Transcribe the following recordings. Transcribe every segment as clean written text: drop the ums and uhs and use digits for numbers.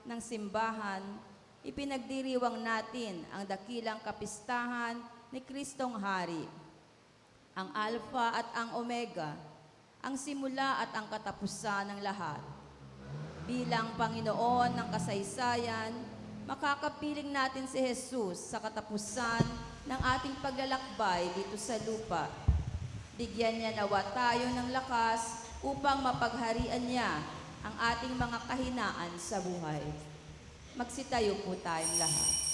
ng simbahan, ipinagdiriwang natin ang dakilang kapistahan ni Kristong Hari, ang Alpha at ang Omega, ang simula at ang katapusan ng lahat. Bilang Panginoon ng kasaysayan, makakapiling natin si Jesus sa katapusan ng ating paglalakbay dito sa lupa. Bigyan niya nawa tayo ng lakas upang mapagharian niya ang ating mga kahinaan sa buhay. Magsitayo po tayong lahat.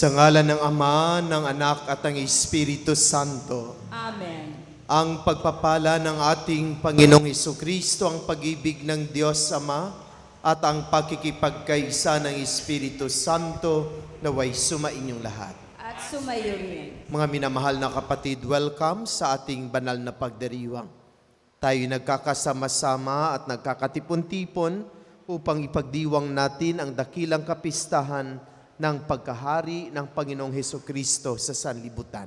Sa ngalan ng Ama, ng Anak at ng Espiritu Santo. Amen. Ang pagpapala ng ating Panginoong Hesukristo, ang pag-ibig ng Diyos Ama, at ang pakikipagkaisa ng Espiritu Santo naway sumainyong lahat. At sumayo rin. Mga minamahal na kapatid, welcome sa ating banal na pagdiriwang. Tayo nagkakasama-sama at nagkakatipon-tipon upang ipagdiwang natin ang dakilang kapistahan ng pagkahari ng Panginoong Hesukristo sa sanlibutan.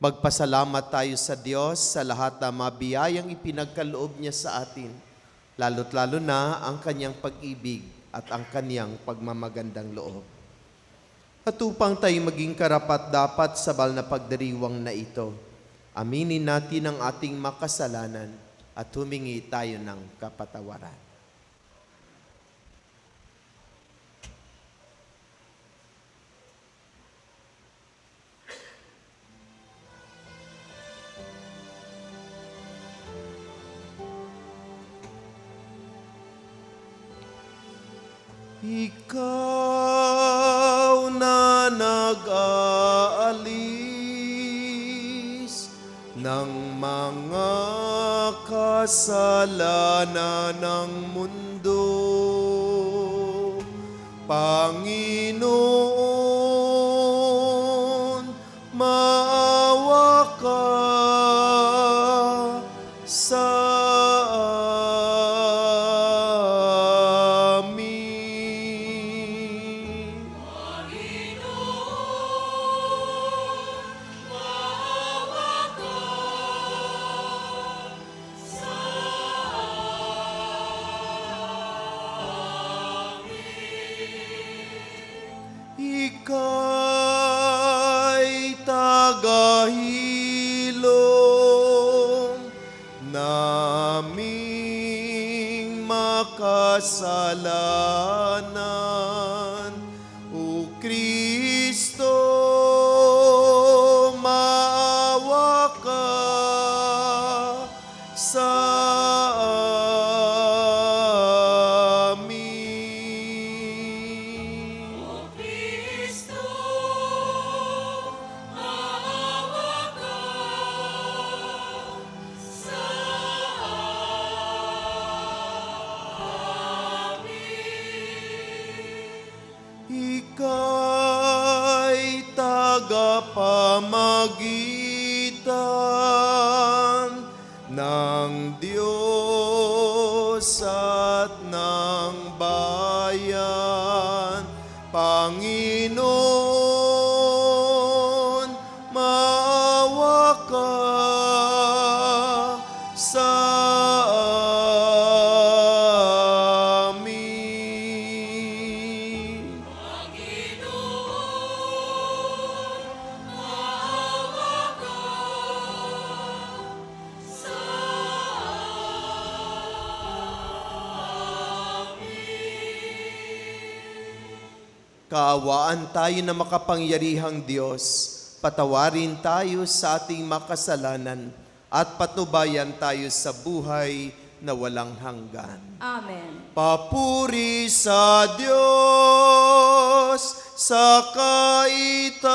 Magpasalamat tayo sa Diyos sa lahat ng mga biyayang ipinagkaloob niya sa atin, lalo't lalo na ang kanyang pag-ibig at ang kanyang pagmamagandang loob. At upang tayo maging karapat-dapat sa banal na pagdiriwang na ito, aminin natin ang ating makasalanan at humingi tayo ng kapatawaran. Ikaw na nag-aalis ng mga kasalanan ng mundo, Panginoon, maawa ka sa Ika'y tagahilom naming makasalanan. O Kristo, maawa ka sa Ika'y tagapamagitan ng Diyos at ng bayan. Panginoon, maawa ka sa Kaawaan tayo na makapangyarihang Diyos, patawarin tayo sa ating makasalanan at patnubayan tayo sa buhay na walang hanggan. Amen. Papuri sa Diyos sa kaitaasan.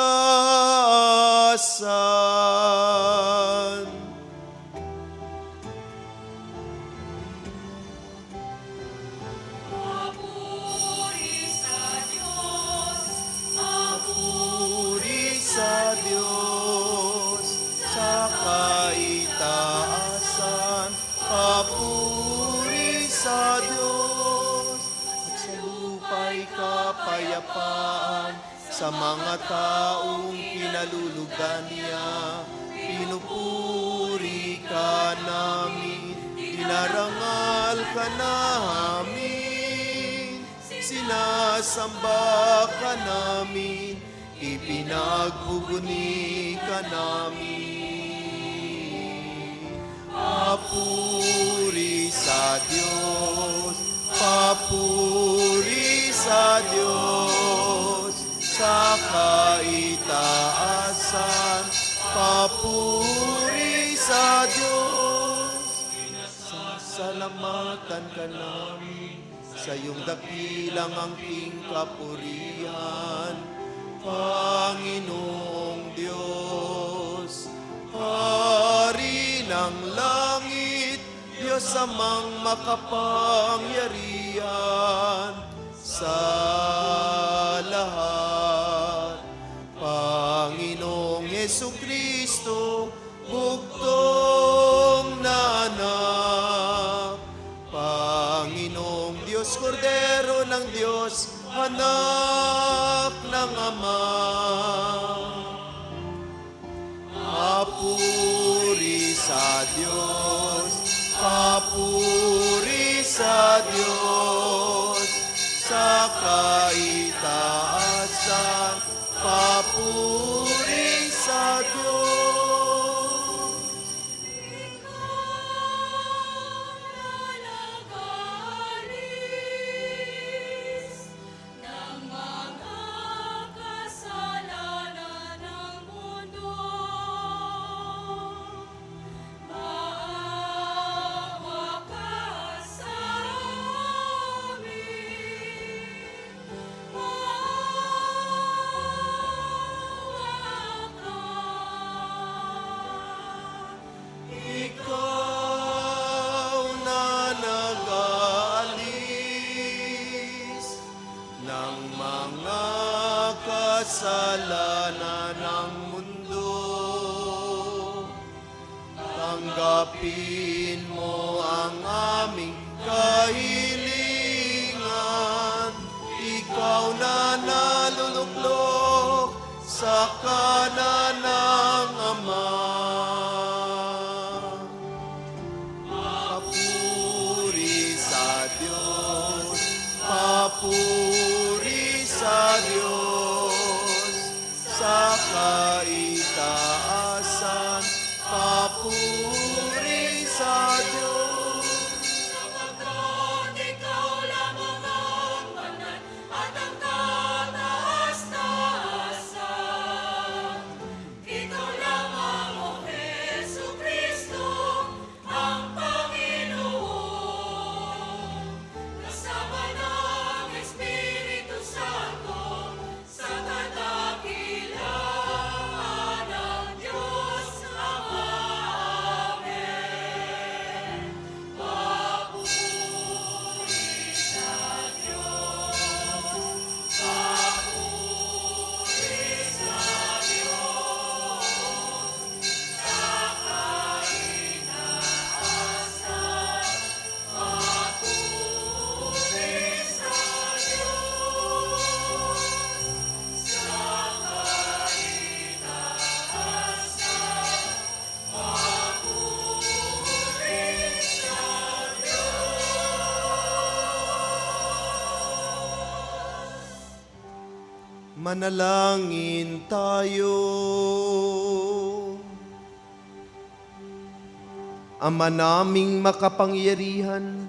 Sa Diyos sa kaitaasan, papuri sa Diyos, at sa lupa'y kapayapaan sa mga taong pinalulugan niya. Pinupuri ka namin, dinarangal ka namin, sinasamba ka namin, ipinagbubuni ka namin. Papuri sa Diyos, papuri sa Diyos, sa kaitaasan, papuri sa Diyos. Sasalamatan ka namin sa iyong dakilang angking kapurihan, Panginoong Diyos, Hari ng langit, Diyos amang makapangyarihan sa lahat. Panginoong Jesucristo, bugtong na anak, Panginoong Diyos, Kordero ng Diyos, anak ng Ama. Diyos, papuri sa Diyos, sa kaitaasan, papuri sa Diyos. Ng mga kasalanan ng mundo, maawa ka sa amin, maawa ka. Ikaw na nag-aalis ng mga kasalanan ng mundo. Tanggapin mo ang aming kahilingan. Ikaw na naluluklok sa kanan ng Ama. Papuri sa Diyos, papuri sa Diyos, sa kaitaasan, papuri sa Diyos. Sapagkat ikaw lamang ang banal at ang kataas-taasan. Ikaw lamang, O Jesucristo, ang Panginoon. Kasama ng Espiritu Santo, sa kadakilaan ng Diyos Ama. Amen. Papuri sa Diyos, papuri sa Diyos, sa kaitaasan, papuri sa Diyos, sa kaitaasan, papuri sa Manalangin tayo. Ama naming makapangyarihan,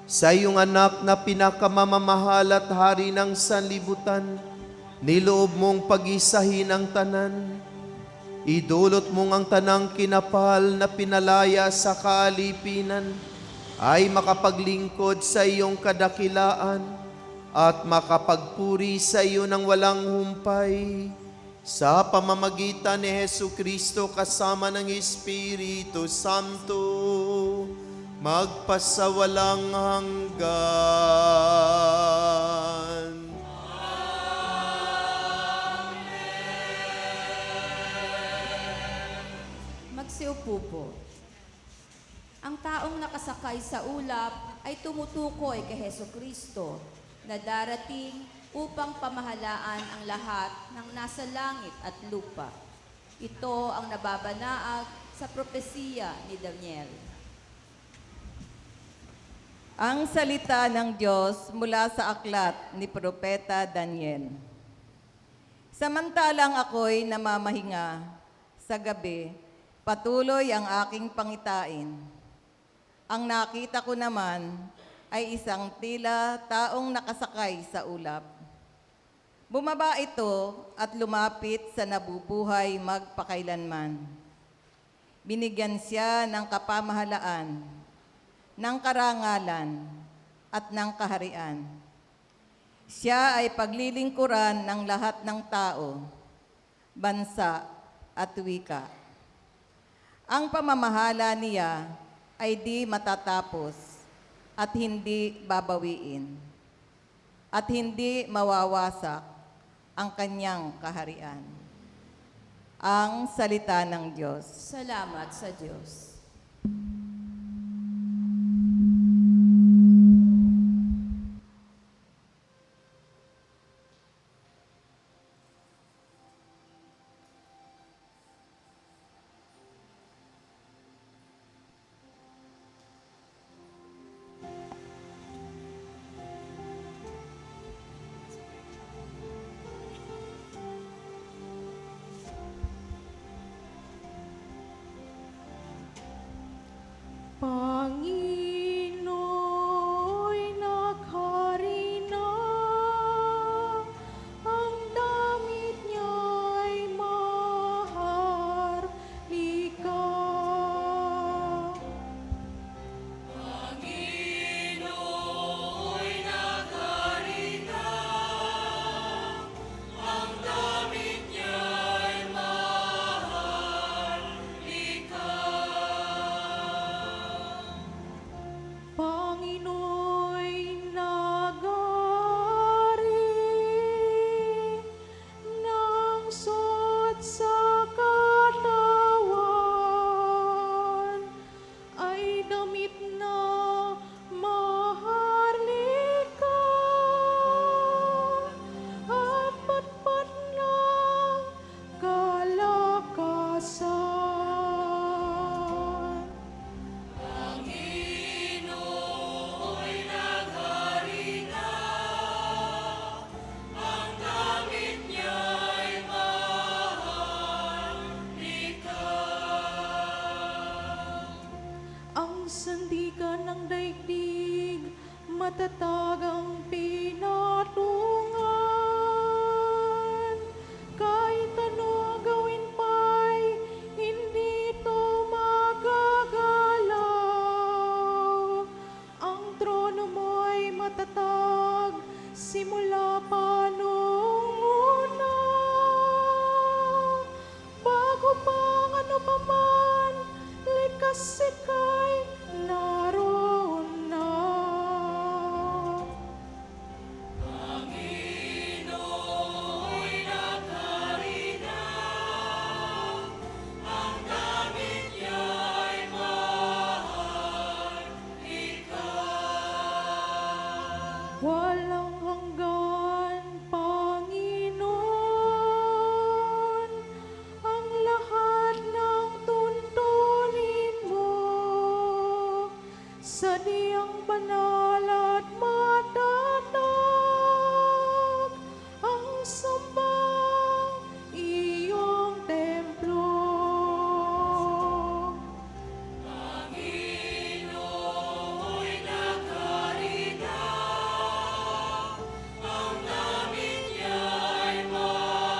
sa iyong anak na pinakamamamahal at hari ng sanlibutan, niloob mong pag-isahin ang tanan. Idulot mong ang tanang kinapal na pinalaya sa kaalipinan ay makapaglingkod sa iyong kadakilaan at makapagpuri sa iyo ng walang humpay sa pamamagitan ni Jesucristo kasama ng Espiritu Santo, magpasawalang hanggan. Magsiupo po. Ang taong nakasakay sa ulap ay tumutukoy kay Jesucristo na darating upang pamahalaan ang lahat ng nasa langit at lupa. Ito ang nababanaag sa propesiya ni Daniel. Ang salita ng Diyos mula sa aklat ni Propeta Daniel. Samantalang ako'y namamahinga sa gabi, patuloy ang aking pangitain. Ang nakita ko naman ay isang tila taong nakasakay sa ulap. Bumaba ito at lumapit sa nabubuhay magpakailanman. Binigyan siya ng kapamahalaan, ng karangalan, at ng kaharian. Siya ay paglilingkuran ng lahat ng tao, bansa at wika. Ang pamamahala niya ay di matatapos at hindi babawiin, at hindi mawawasak ang kanyang kaharian. Ang salita ng Diyos. Salamat sa Diyos. Pangino'y naghari na, ang damit niya'y maharlika. Pangino'y nagari ng suot sa katawan ay damit na maharlika at patpat ng kalakasan. Ang sandigan ng daigdig, matatag ang pinatungan. Kahit ano gawin pa'y hindi ito magagalaw. Ang trono mo'y matatag, simula pa nung una. Bago pa ang ano pa man, likas ika'y naroon na. Walang hanggan, Panginoon, ang lahat ng tuntunin mo. Sa diyang banal at matatag, ang sambang iyong templo. Pangino'y nagari na, ang damit niya'y maharlika.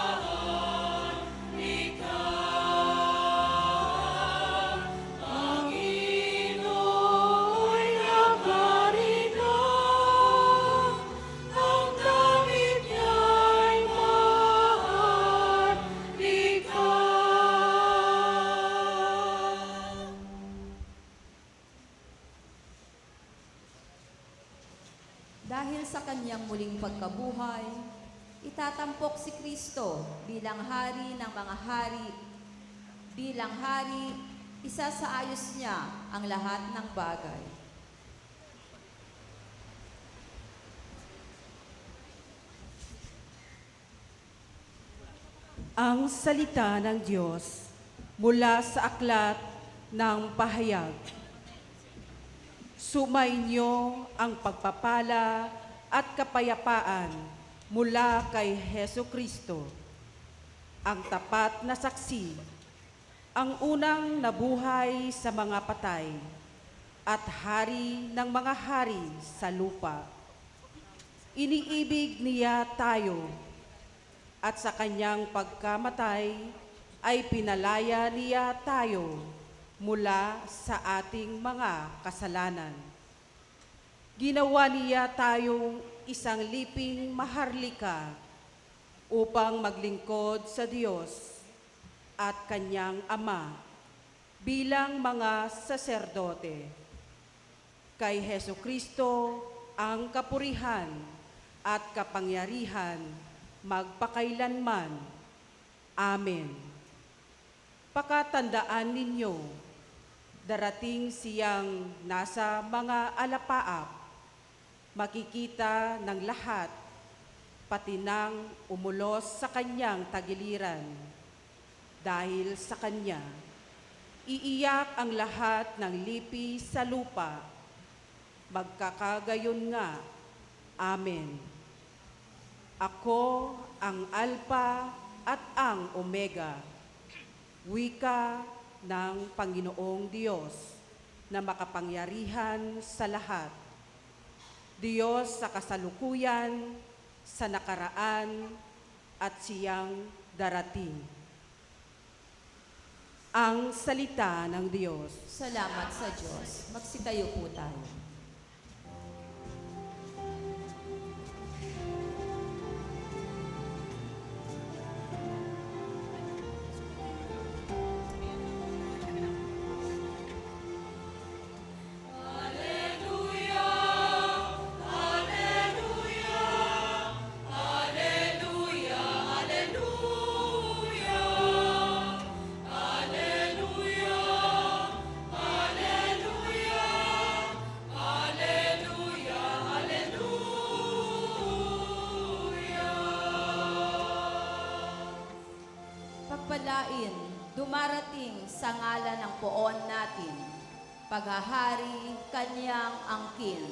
Dahil sa kanyang muling pagkabuhay, itatampok si Kristo bilang hari ng mga hari. Bilang hari, isa sa ayos niya ang lahat ng bagay. Ang salita ng Diyos mula sa aklat ng pahayag. Sumainyo ang pagpapala at kapayapaan mula kay Hesu Kristo, ang tapat na saksi, ang unang nabuhay sa mga patay at hari ng mga hari sa lupa. Iniibig niya tayo at sa kanyang pagkamatay ay pinalaya niya tayo mula sa ating mga kasalanan. Ginawa niya tayong isang liping maharlika upang maglingkod sa Diyos at kanyang Ama bilang mga saserdote. Kay Hesu Kristo ang kapurihan at kapangyarihan magpakailanman. Amen. Pakatandaan ninyo, darating siyang nasa mga alapaap, makikita ng lahat, pati nang umulos sa kanyang tagiliran. Dahil sa kanya, iiyak ang lahat ng lipi sa lupa. Magkakagayon nga. Amen. Ako ang Alpha at ang Omega, wika ng Panginoong Diyos na makapangyarihan sa lahat, Diyos sa kasalukuyan, sa nakaraan, at siyang darating. Ang salita ng Diyos. Salamat sa Diyos. Magsitayo po tayo. Pagpalain, dumarating sa ngalan ng poon natin, paghahari kanyang angkin.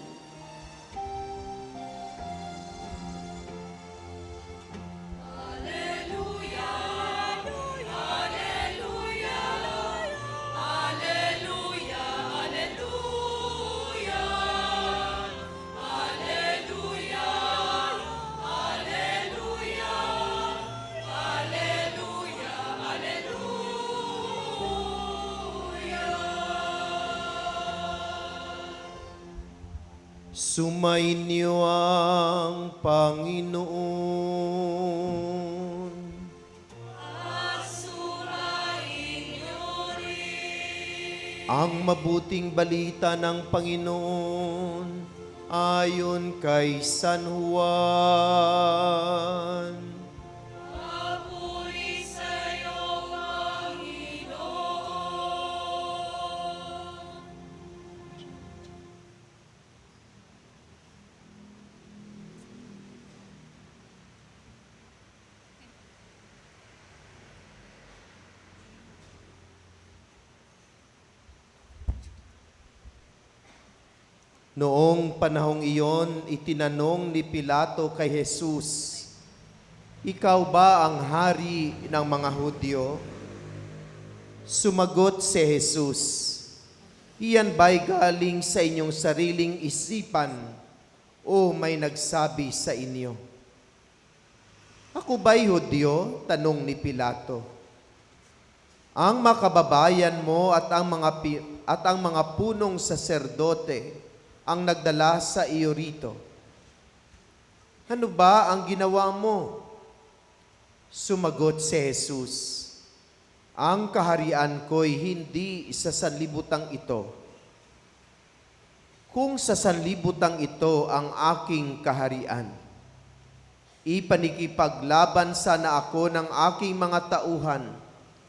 Sumainyo ang Panginoon. Ang mabuting balita ng Panginoon ayon kay San Juan. Noong panahong iyon, itinanong ni Pilato kay Jesus, "Ikaw ba ang hari ng mga Hudyo?" Sumagot si Jesus, "Iyan ba'y galing sa inyong sariling isipan o may nagsabi sa inyo?" "Ako ba'y Hudyo?" tanong ni Pilato. "Ang makababayan mo at ang mga punong saserdote ang nagdala sa iyo rito. Ano ba ang ginawa mo?" Sumagot si Jesus, "Ang kaharian ko'y hindi sa sanlibutang ito. Kung sa sanlibutang ito ang aking kaharian, ipanikipaglaban sana ako ng aking mga tauhan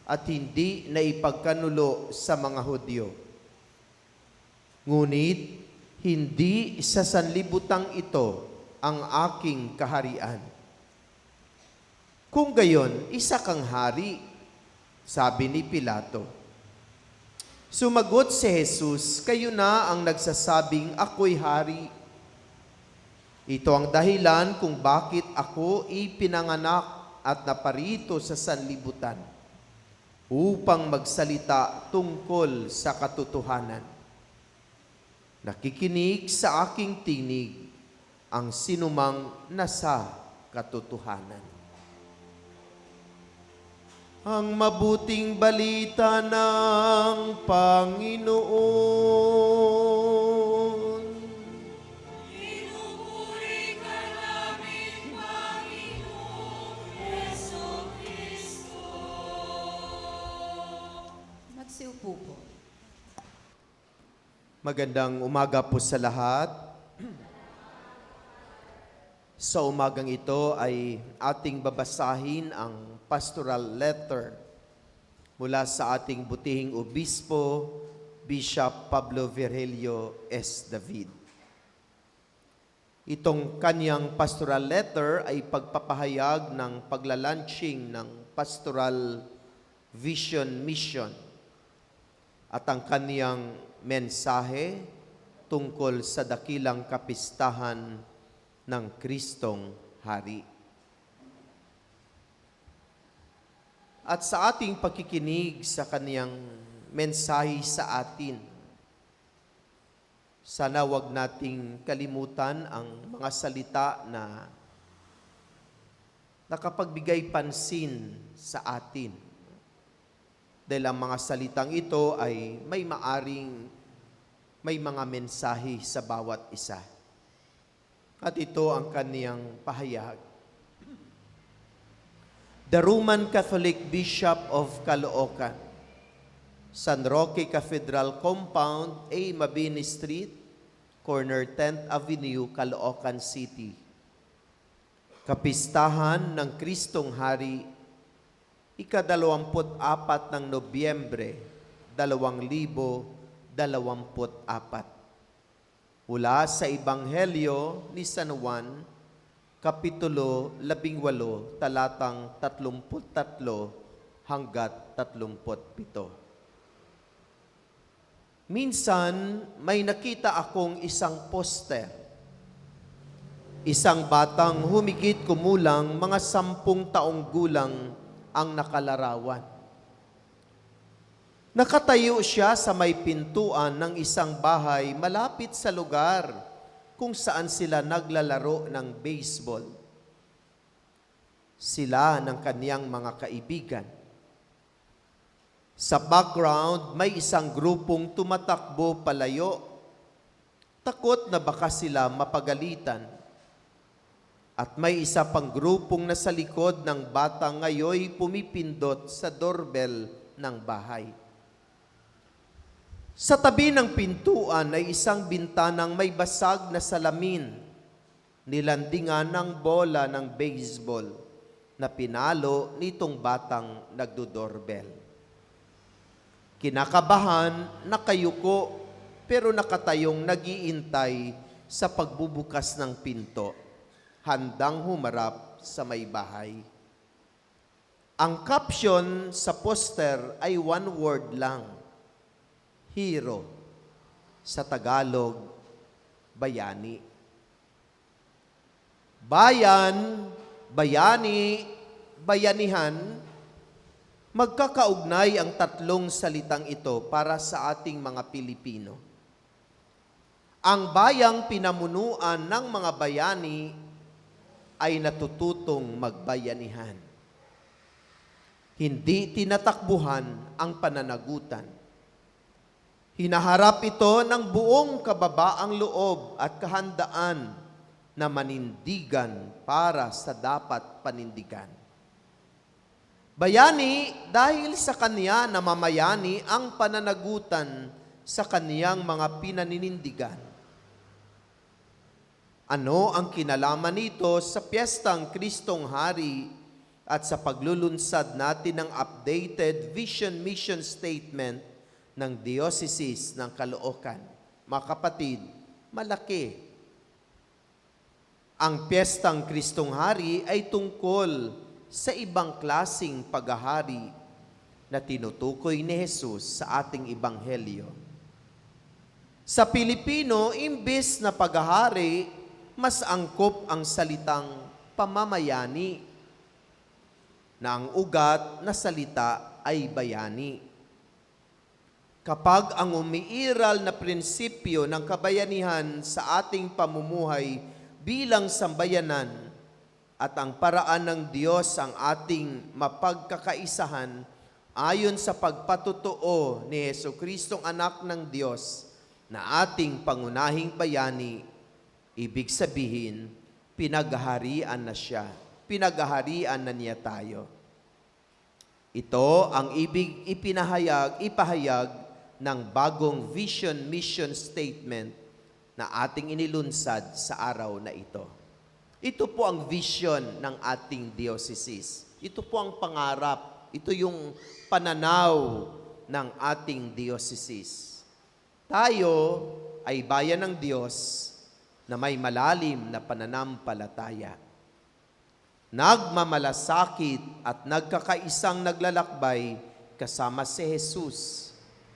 at hindi na ipagkanulo sa mga Hudyo. Ngunit, hindi sa sanlibutang ito ang aking kaharian. Kung gayon, isa kang hari," sabi ni Pilato. Sumagot si Jesus, "Kayo na ang nagsasabing ako'y hari. Ito ang dahilan kung bakit ako ipinanganak at naparito sa sanlibutan, upang magsalita tungkol sa katotohanan. Nakikinig sa aking tinig ang sinumang nasa katotohanan." Ang mabuting balita ng Panginoon. Pinupuri ka namin, Panginoong Jesucristo. Magsiupo po. Magandang umaga po sa lahat. Sa umagang ito ay ating babasahin ang pastoral letter mula sa ating butihing obispo, Bishop Pablo Virgilio S. David. Itong kanyang pastoral letter ay pagpapahayag ng paglalanching ng pastoral vision mission at ang kanyang mensahe tungkol sa dakilang kapistahan ng Kristong Hari. At sa ating pakikinig sa kaniyang mensahe sa atin, Sana wag nating kalimutan ang mga salita na nakapagbigay pansin sa atin. Dahil ang mga salitang ito ay may mga mensahe sa bawat isa. At ito ang kaniyang pahayag. The Roman Catholic Bishop of Caloocan, San Roque Cathedral Compound, A. Mabini Street, corner 10th Avenue, Caloocan City. Kapistahan ng Kristong Hari, ika-24 ng Nobyembre, 2024. Mula sa Ebanghelyo ni San Juan, Kapitulo 18, talatang 33 hanggat 37. Minsan, may nakita akong isang poster. Isang batang humigit kumulang mga 10 taong gulang ang nakalarawan. Nakatayo siya sa may pintuan ng isang bahay malapit sa lugar kung saan sila naglalaro ng baseball. Sila ng kaniyang mga kaibigan. Sa background, may isang grupong tumatakbo palayo. Takot na baka sila mapagalitan. At may isa pang grupong nasa likod ng bata ngayoy pumipindot sa doorbell ng bahay. Sa tabi ng pintuan ay isang bintanang may basag na salamin, nilandingan ng bola ng baseball na pinalo nitong batang nagdo-doorbell. Kinakabahan, nakayuko, pero nakatayong nag-iintay sa pagbubukas ng pinto, handang humarap sa may bahay. Ang caption sa poster ay one word lang, hero. Sa Tagalog, bayani. Bayan, bayani, bayanihan, magkakaugnay ang tatlong salitang ito para sa ating mga Pilipino. Ang bayang pinamunuan ng mga bayani ay natututong magbayanihan. Hindi tinatakbuhan ang pananagutan. Hinaharap ito ng buong kababaang loob at kahandaan na manindigan para sa dapat panindigan. Bayani dahil sa kanya namamayani ang pananagutan sa kaniyang mga pinaninindigan. Ano ang kinalaman nito sa piyestang Kristong Hari at sa paglulunsad natin ng updated Vision Mission Statement ng Diocese ng Caloocan? Mga kapatid, malaki. Ang piyestang Kristong Hari ay tungkol sa ibang klasing paghahari na tinutukoy ni Jesus sa ating Ebanghelyo. Sa Pilipino, imbes na paghahari, mas angkop ang salitang pamamayani, na ang ugat na salita ay bayani. Kapag ang umiiral na prinsipyo ng kabayanihan sa ating pamumuhay bilang sambayanan at ang paraan ng Diyos ang ating mapagkakaisahan ayon sa pagpatutuo ni Jesucristong Anak ng Diyos na ating pangunahing bayani, ibig sabihin, pinaghaharian na siya. Pinaghaharian na niya tayo. Ito ang ipahayag ng bagong Vision Mission Statement na ating inilunsad sa araw na ito. Ito po ang vision ng ating diocese. Ito po ang pangarap. Ito yung pananaw ng ating diocese. Tayo ay bayan ng Diyos na may malalim na pananampalataya. Nagmamalasakit at nagkakaisang naglalakbay kasama si Jesus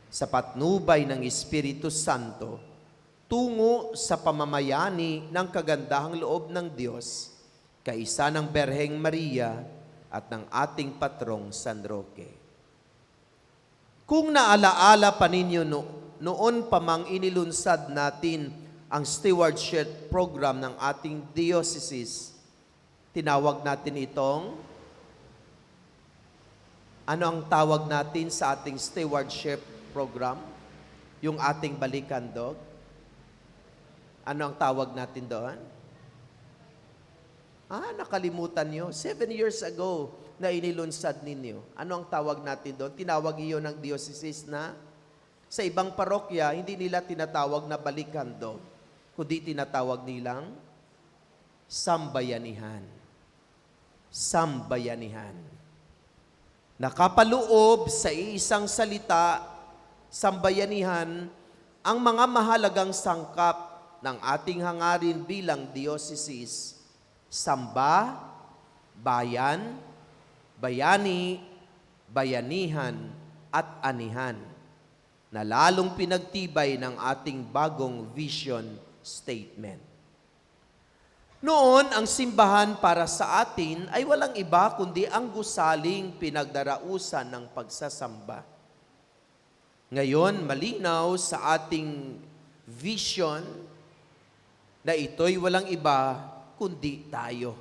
sa patnubay ng Espiritu Santo tungo sa pamamayani ng kagandahang loob ng Diyos, kaisa ng Berheng Maria at ng ating patrong San Roque. Kung naalaala pa ninyo noon pa mang inilunsad natin ang stewardship program ng ating diocese, tinawag natin itong, ano ang tawag natin sa ating stewardship program? Yung ating balikandog? Ano ang tawag natin doon? Nakalimutan nyo. 7 years ago na inilunsad ninyo. Ano ang tawag natin doon? Tinawag iyon ng diocese na sa ibang parokya, hindi nila tinatawag na balikandog, kundi tinatawag nilang sambayanihan. Sambayanihan. Nakapaloob sa iisang salita, sambayanihan, ang mga mahalagang sangkap ng ating hangarin bilang diocese: samba, bayan, bayani, bayanihan, at anihan, na lalong pinagtibay ng ating bagong vision statement. Noon, ang simbahan para sa atin ay walang iba kundi ang gusaling pinagdarausan ng pagsasamba. Ngayon, malinaw sa ating vision na ito'y walang iba kundi tayo,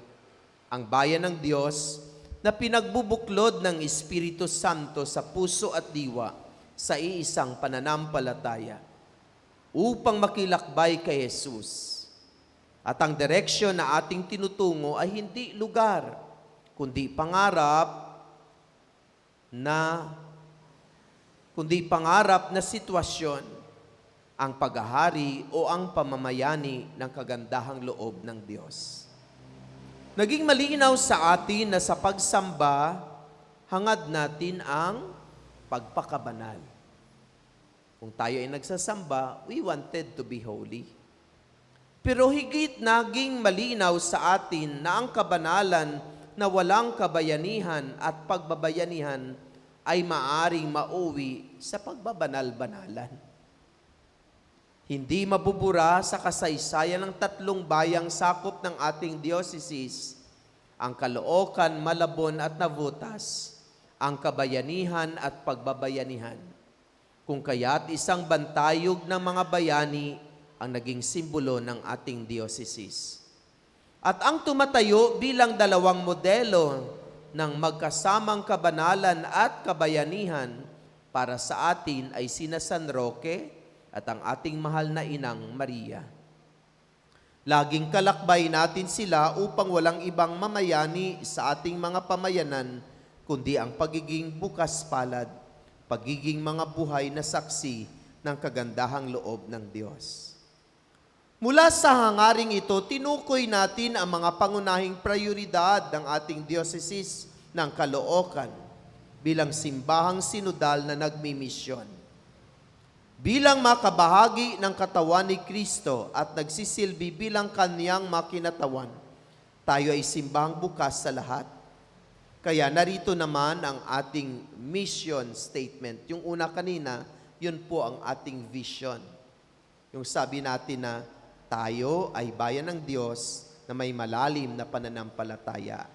ang bayan ng Diyos na pinagbubuklod ng Espiritu Santo sa puso at diwa sa iisang pananampalataya upang makilakbay kay Jesus. At ang direksyon na ating tinutungo ay hindi lugar, kundi pangarap na sitwasyon, ang paghahari o ang pamamayani ng kagandahang loob ng Diyos. Naging malinaw sa atin na sa pagsamba, hangad natin ang pagpakabanal. Kung tayo ay nagsasamba, we wanted to be holy. Pero higit naging malinaw sa atin na ang kabanalan na walang kabayanihan at pagbabayanihan ay maaring mauwi sa pagbabanal-banalan. Hindi mabubura sa kasaysayan ng 3 bayang sakop ng ating diocese, ang Caloocan, Malabon at Navotas, ang kabayanihan at pagbabayanihan. Kung kaya't isang bantayog ng mga bayani ang naging simbolo ng ating diocese. At ang tumatayo bilang 2 modelo ng magkasamang kabanalan at kabayanihan para sa atin ay sina San Roque at ang ating mahal na inang Maria. Laging kalakbay natin sila upang walang ibang mamayani sa ating mga pamayanan, kundi ang pagiging bukas palad, pagiging mga buhay na saksi ng kagandahang loob ng Diyos. Mula sa hangaring ito, tinukoy natin ang mga pangunahing prioridad ng ating diocese ng Caloocan bilang simbahang sinodal na nagmimisyon. Bilang makabahagi ng katawan ni Kristo at nagsisilbi bilang kaniyang makinatawan, tayo ay simbahang bukas sa lahat. Kaya narito naman ang ating mission statement. Yung una kanina, yun po ang ating vision. Yung sabi natin na tayo ay bayan ng Diyos na may malalim na pananampalataya.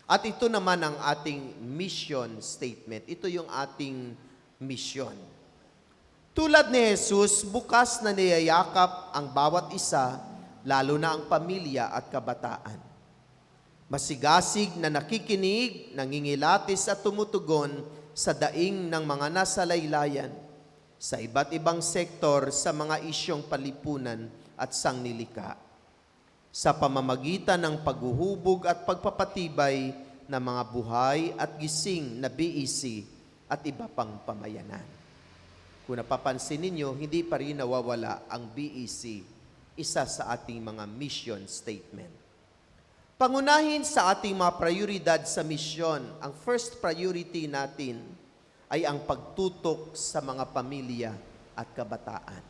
At ito naman ang ating mission statement. Ito yung ating mission. Tulad ni Jesus, bukas na niyayakap ang bawat isa, lalo na ang pamilya at kabataan. Masigasig na nakikinig, nangingilatis at tumutugon sa daing ng mga nasa laylayan, sa iba't ibang sektor sa mga isyong palipunan at sanglilika, sa pamamagitan ng paghuhubog at pagpapatibay ng mga buhay at gising na BEC at iba pang pamayanan. Kung napapansin ninyo, hindi pa rin nawawala ang BEC, isa sa ating mga mission statement. Pangunahin sa ating mga prioridad sa misyon, ang first priority natin ay ang pagtutok sa mga pamilya at kabataan.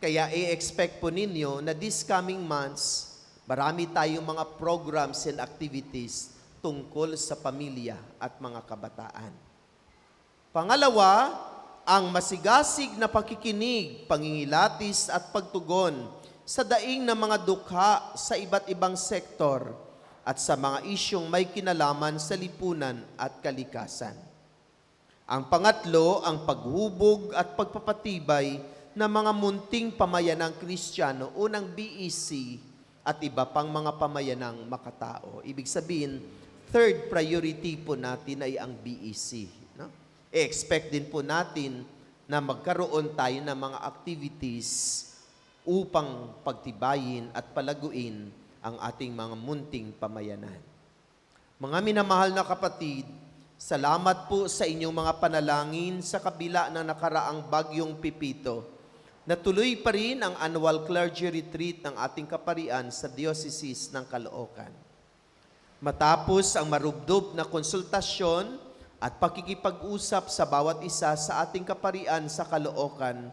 Kaya i-expect po ninyo na this coming months, marami tayong mga programs and activities tungkol sa pamilya at mga kabataan. Pangalawa, ang masigasig na pakikinig, pangingilatis at pagtugon sa daing ng mga dukha sa iba't ibang sektor at sa mga isyong may kinalaman sa lipunan at kalikasan. Ang pangatlo, ang paghubog at pagpapatibay ng mga munting pamayanang Kristiyano, unang BEC at iba pang mga pamayanang makatao. Ibig sabihin, third priority po natin ay ang BEC. No? I-expect din po natin na magkaroon tayo ng mga activities upang pagtibayin at palaguin ang ating mga munting pamayanan. Mga minamahal na kapatid, salamat po sa inyong mga panalangin sa kabila ng nakaraang bagyong Pipito. Natuloy pa rin ang annual clergy retreat ng ating kaparian sa Diocese ng Caloocan. Matapos ang marubdob na konsultasyon at pakikipag-usap sa bawat isa sa ating kaparian sa Caloocan,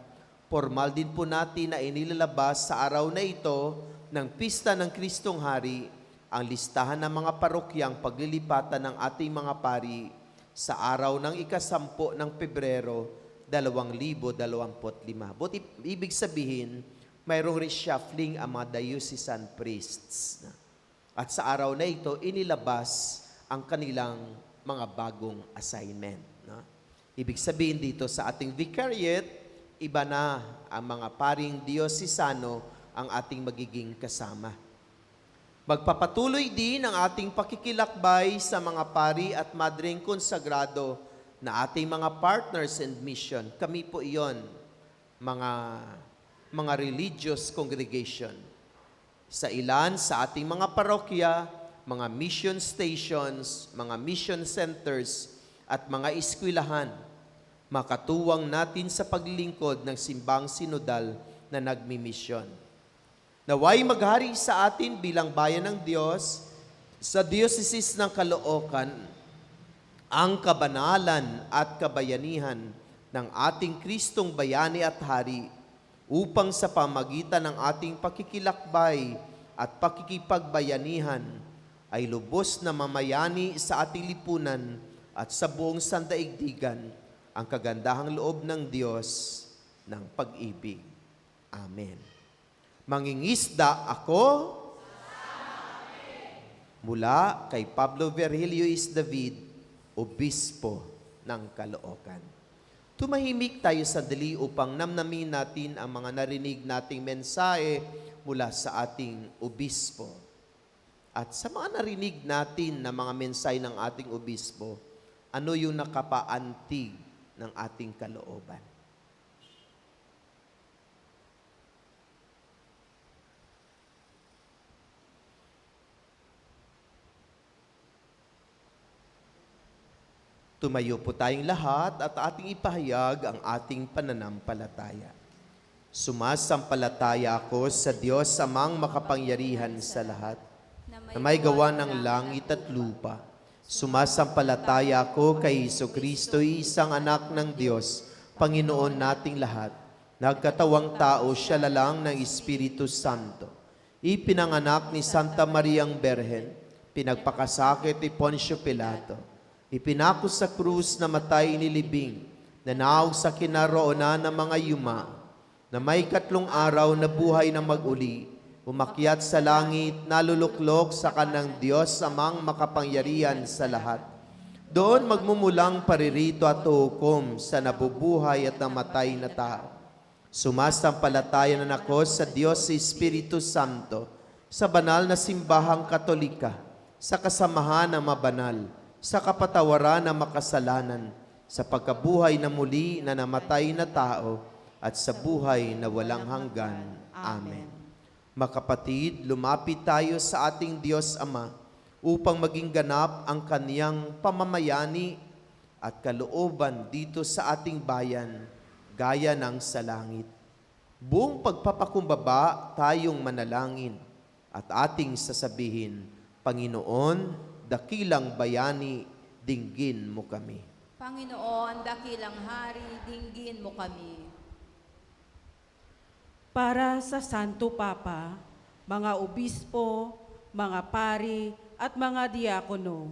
formal din po natin na inilalabas sa araw na ito ng Pista ng Kristong Hari ang listahan ng mga parokyang paglilipatan ng ating mga pari sa araw ng ika-10 ng Pebrero 2025. But ibig sabihin, mayroong reshuffling ang mga diocesan priests. At sa araw na ito, inilabas ang kanilang mga bagong assignment. No? Ibig sabihin dito sa ating vicariate, iba na ang mga paring diocesano ang ating magiging kasama. Magpapatuloy din ang ating pakikilakbay sa mga pari at madreng konsagrado na ating mga partners in mission. Kami po iyon, mga religious congregation. Sa ilan sa ating mga parokya, mga mission stations, mga mission centers, at mga eskwelahan, makatuwang natin sa paglilingkod ng simbang sinodal na nagmimisyon. Naway maghari sa atin bilang bayan ng Diyos sa Diocese ng Caloocan ang kabanalan at kabayanihan ng ating Kristong Bayani at Hari upang sa pamagitan ng ating pakikilakbay at pakikipagbayanihan ay lubos na mamayani sa ating lipunan at sa buong sandaigdigan ang kagandahang loob ng Diyos ng pag-ibig. Amen. Mangingisda ako mula kay Pablo Virgilio Is David, Obispo ng Caloocan. Tumahimik tayo sandali upang namnamin natin ang mga narinig nating mensahe mula sa ating obispo. At sa mga narinig natin na mga mensahe ng ating obispo, ano yung nakapaantig ng ating kalooban? Tumayo po tayong lahat at ating ipahayag ang ating pananampalataya. Sumasampalataya ako sa Diyos Amang makapangyarihan sa lahat, na may gawa ng langit at lupa. Sumasampalataya ako kay Jesucristo, isang anak ng Diyos, Panginoon nating lahat. Nagkatawang tao siya lalang ng Espiritu Santo. Ipinanganak ni Santa Mariang Berhen, pinagpakasakit ni Poncio Pilato. Ipinako sa krus na matay nilibing, nanaog sa kinaroonan ng mga yuma, na may 3 araw na buhay na mag-uli, umakyat sa langit, naluluklok sa kanang Diyos Amang makapangyarihan sa lahat. Doon magmumulang paririto at hukom sa nabubuhay at namatay na tao. Sumasampalataya na ako sa Diyos sa Espiritu Santo, sa banal na simbahang Katolika, sa kasamahan ng mabanal, sa kapatawaran ng makasalanan, sa pagkabuhay na muli na namatay na tao, at sa buhay na walang hanggan. Amen. Makapatid, lumapit tayo sa ating Diyos Ama upang maging ganap ang kaniyang pamamayani at kalooban dito sa ating bayan, gaya ng sa langit. Buong pagpapakumbaba tayong manalangin at ating sasabihin, Panginoon, dakilang bayani, dinggin mo kami. Panginoon, dakilang hari, dinggin mo kami. Para sa Santo Papa, mga obispo, mga pari at mga diakono,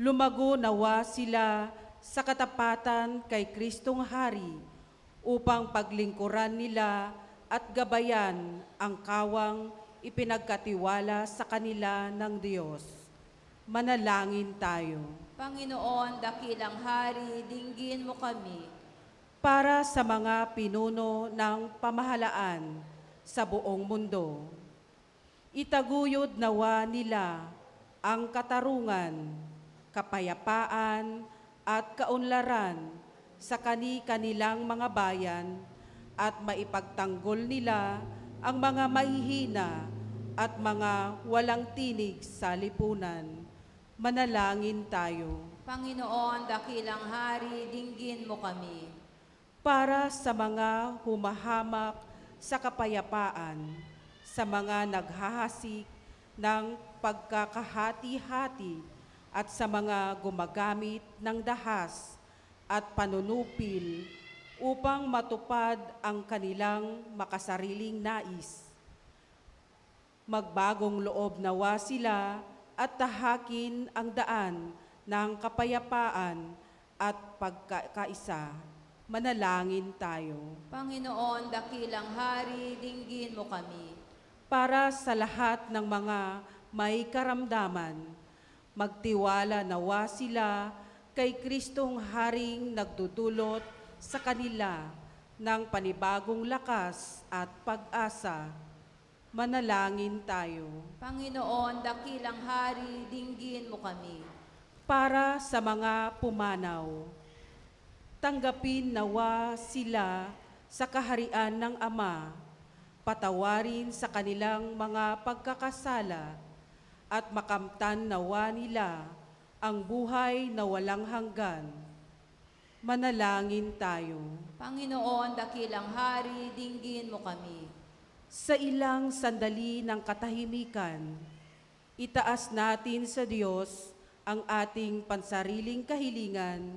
lumago nawa sila sa katapatan kay Kristong Hari upang paglingkuran nila at gabayan ang kawang ipinagkatiwala sa kanila ng Diyos. Manalangin tayo. Panginoon, dakilang hari, dinggin mo kami. Para sa mga pinuno ng pamahalaan sa buong mundo, itaguyod nawa nila ang katarungan, kapayapaan at kaunlaran sa kani-kanilang mga bayan at maipagtanggol nila ang mga mahihina at mga walang tinig sa lipunan. Manalangin tayo. Panginoon, dakilang hari, dinggin mo kami. Para sa mga humahamak sa kapayapaan, sa mga naghahasik ng pagkakahati-hati at sa mga gumagamit ng dahas at panunupil upang matupad ang kanilang makasariling nais. Magbagong loob nawa sila at tahakin ang daan ng kapayapaan at pagkakaisa. Manalangin tayo. Panginoon, dakilang hari, dinggin mo kami. Para sa lahat ng mga may karamdaman, magtiwala nawa sila kay Kristong Haring nagdudulot sa kanila ng panibagong lakas at pag-asa. Manalangin tayo. Panginoon, dakilang hari, dinggin mo kami. Para sa mga pumanaw, tanggapin nawa sila sa kaharian ng Ama, patawarin sa kanilang mga pagkakasala, at makamtan nawa nila ang buhay na walang hanggan. Manalangin tayo. Panginoon, dakilang hari, dinggin mo kami. Sa ilang sandali ng katahimikan, itaas natin sa Diyos ang ating pansariling kahilingan,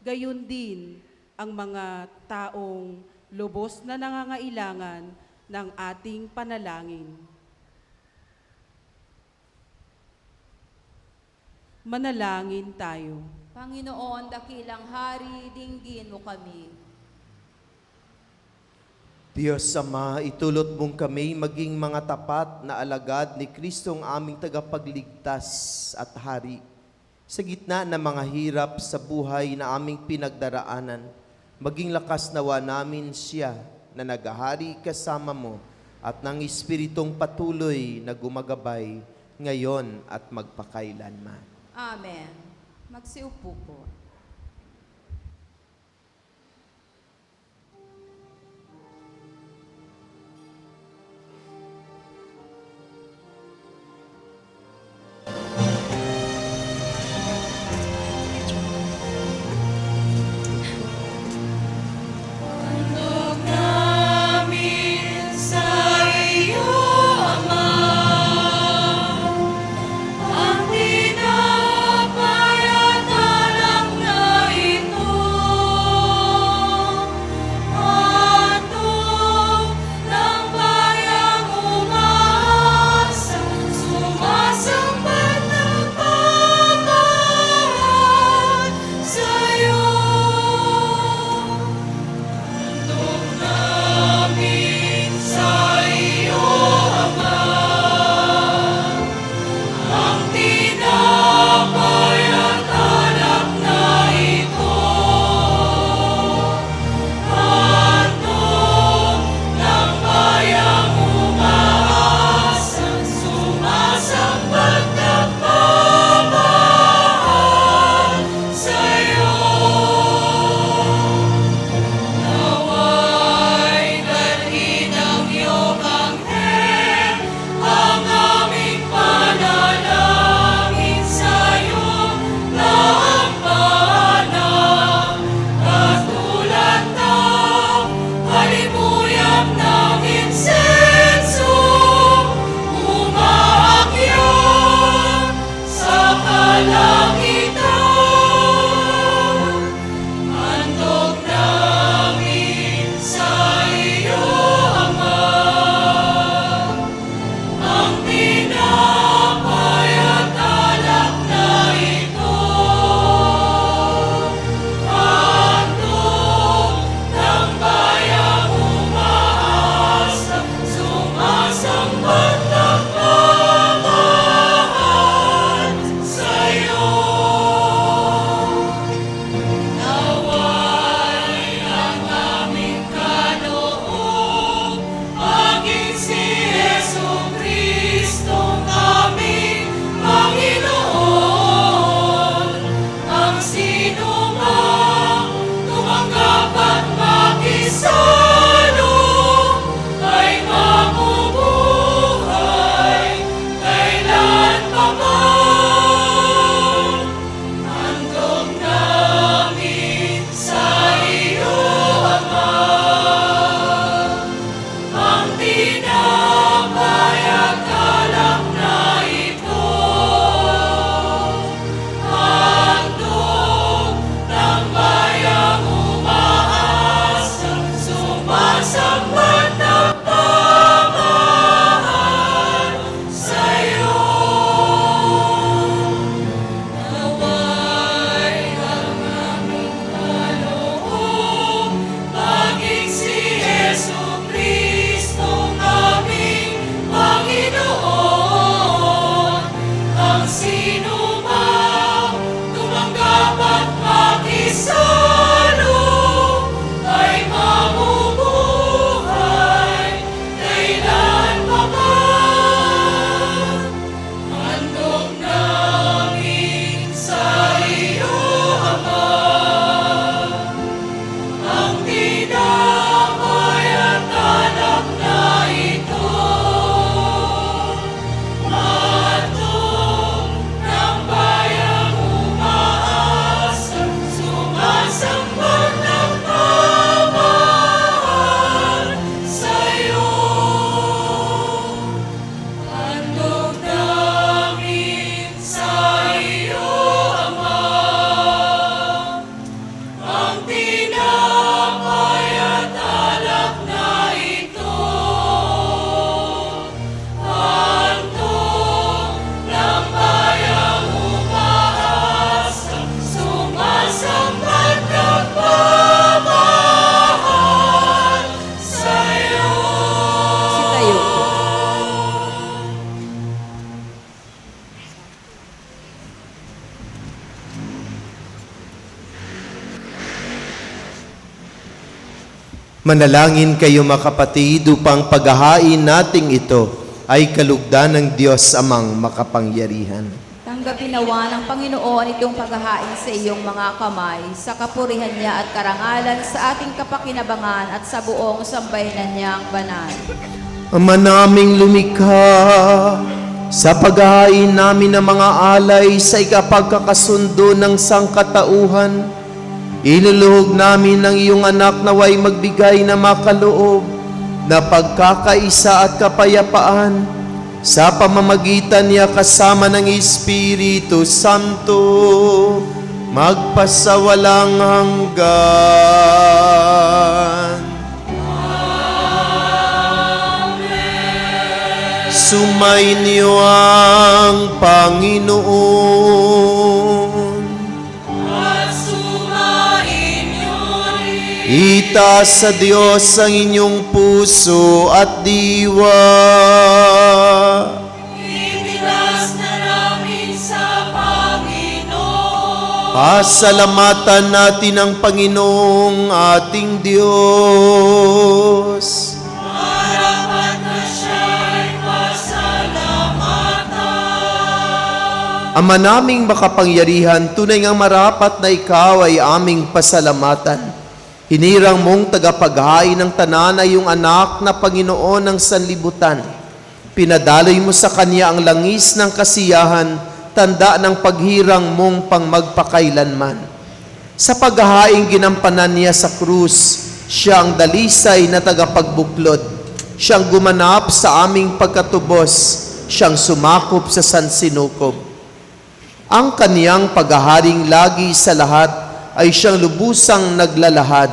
gayon din ang mga taong lubos na nangangailangan ng ating panalangin. Manalangin tayo. Panginoon, dakilang hari, dinggin mo kami. Diyos Ama, itulot mong kami maging mga tapat na alagad ni Kristong aming tagapagligtas at hari. Sa gitna ng mga hirap sa buhay na aming pinagdaraanan, maging lakas nawa namin siya na naghahari kasama mo at ng Espiritong patuloy na gumagabay ngayon at magpakailanman. Amen. Magsiupo po. Handog namin sa iyo, Ama, ang pinapayatalang Manalangin kayo mga kapatid upang paghahain nating ito ay kalugdan ng Diyos amang makapangyarihan. Tanggapin nawa ng Panginoon itong paghahain sa iyong mga kamay, sa kapurihan niya at karangalan sa ating kapakinabangan at sa buong sambayanan niyang banal. Ama naming lumikha, sa paghahain namin ng mga alay sa ikapagkakasundo ng sangkatauhan, inuluhog namin ng iyong anak na way magbigay na makaloob na pagkakaisa at kapayapaan sa pamamagitan niya kasama ng Espiritu Santo magpasawalang hanggan. Sumainyo ang Panginoon. At sumainyo rin. Itaas sa Diyos ang inyong puso at diwa. Itilas na namin sa Panginoon. Pasalamatan natin ang Panginoong ating Diyos. Marapat na siya'y pasalamatan. Ama naming makapangyarihan, tunay ngang marapat na ikaw ay aming pasalamatan. Hinirang mong tagapaghain ng tanan ay iyong anak na Panginoon ng sanlibutan. Pinadaloy mo sa Kanya ang langis ng kasiyahan, tanda ng paghirang mong pang magpakailanman. Sa paghahain ginampanan niya sa krus, siya ang dalisay na tagapagbuklod. Siyang gumanap sa aming pagkatubos, siyang sumakop sa sansinukob. Ang kaniyang paghaharing lagi sa lahat ay siyang lubusang naglalahad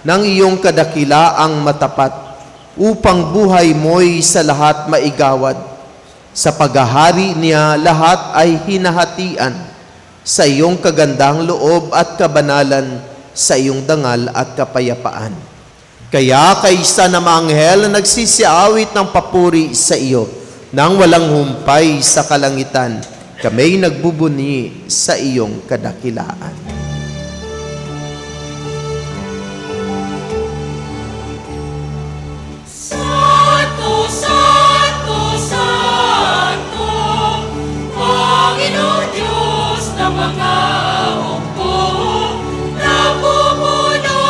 ng iyong kadakilaang matapat upang buhay mo'y sa lahat maigawad. Sa paghahari niya, lahat ay hinahatian sa iyong kagandang loob at kabanalan, sa iyong dangal at kapayapaan. Kaya kaisa na maanghel na nagsisiawit ng papuri sa iyo, nang walang humpay sa kalangitan, kami nagbubunyi sa iyong kadakilaan. Santo, Santo, Santo, Panginoon Diyos ng mga hukbo, napumuno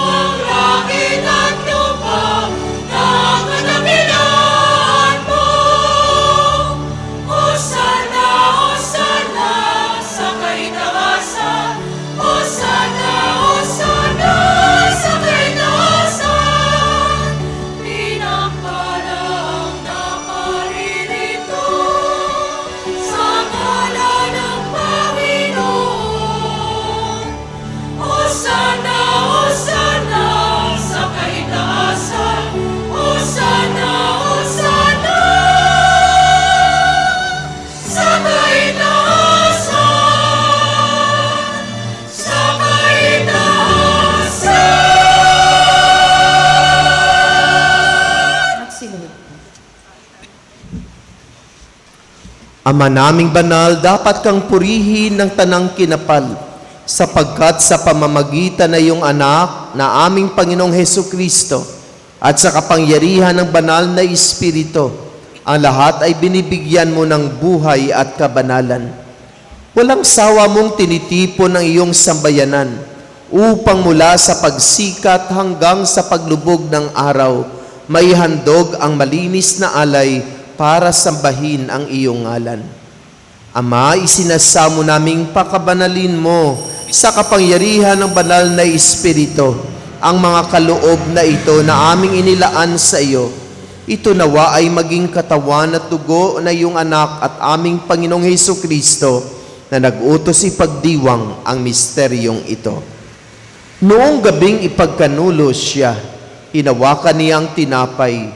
ang langit at lupa ng kadakilaan mo. Hosana, Hosana sa kaitaasan, Hosana, Hosana sa kaitaasan. Pinagpala ang naparirito sa ngalan ng Panginoon. Hosana, Hosana sa kaitaasan, Hosana, Hosana sa kaitaasan, sa kaitaasan. Nagsinuhod po. Ama naming banal, dapat kang purihin ng tanang kinapal, sapagkat sa pamamagitan na iyong anak na aming Panginoong Hesukristo at sa kapangyarihan ng banal na Espiritu, ang lahat ay binibigyan mo ng buhay at kabanalan. Walang sawa mong tinitipon ang iyong sambayanan upang mula sa pagsikat hanggang sa paglubog ng araw, maihandog ang malinis na alay para sambahin ang iyong ngalan. Ama, isinasamo naming pakabanalin mo sa kapangyarihan ng banal na Espiritu ang mga kaloob na ito na aming inilaan sa iyo. Ito nawa ay maging katawan at dugo na iyong anak at aming Panginoong Hesukristo na nag-utos ipagdiwang ang misteryong ito. Noong gabing ipagkanulos siya, hinawakan niya ang tinapay,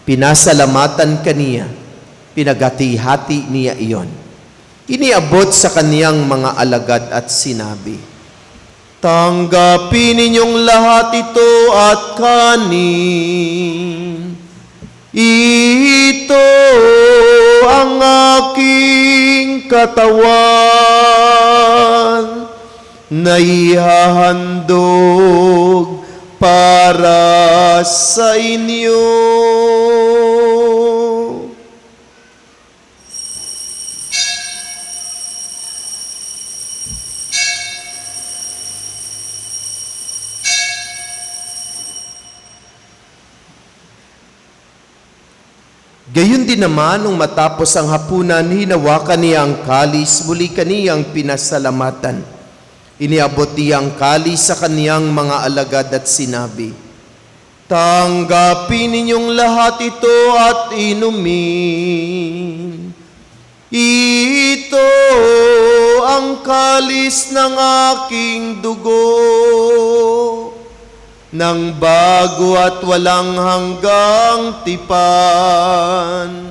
pinasalamatan kaniya, pinagati-hati niya iyon. Iniabot sa kaniyang mga alagad at sinabi, "Tanggapin ninyong lahat ito at kanin. Ito ang aking katawan na ihahandog para sa inyo. Gayon din naman, nung matapos ang hapunan, hinawakan niya ang kalis, muli kaniyang pinasalamatan. Iniabot niya ang kalis sa kaniyang mga alagad at sinabi, "Tanggapin ninyong lahat ito at inumin. Ito ang kalis ng aking dugo, ng bago at walang hanggang tipan,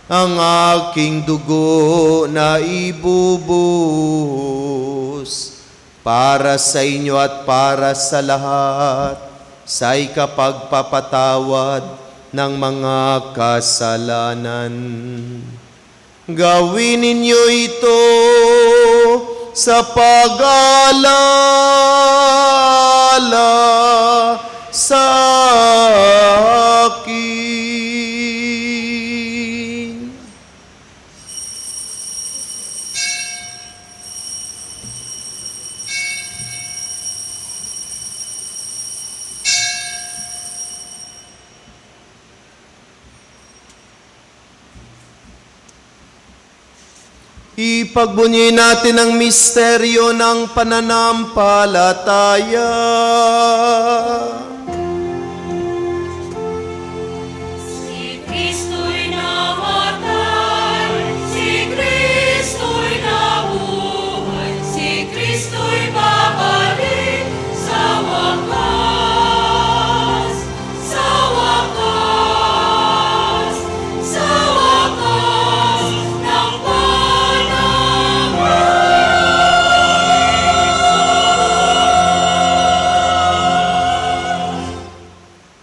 ang aking dugo na ibubuhos para sa inyo at para sa lahat sa ikapagpapatawad ng mga kasalanan. Gawin ninyo ito sa pag-aalala sa akin." Ipagbunyi natin ang misteryo ng pananampalataya. Si Kristo'y namatay, si Kristo'y nabuhay, si Kristo'y babalik sa wakas, sa wakas, sa wakas ng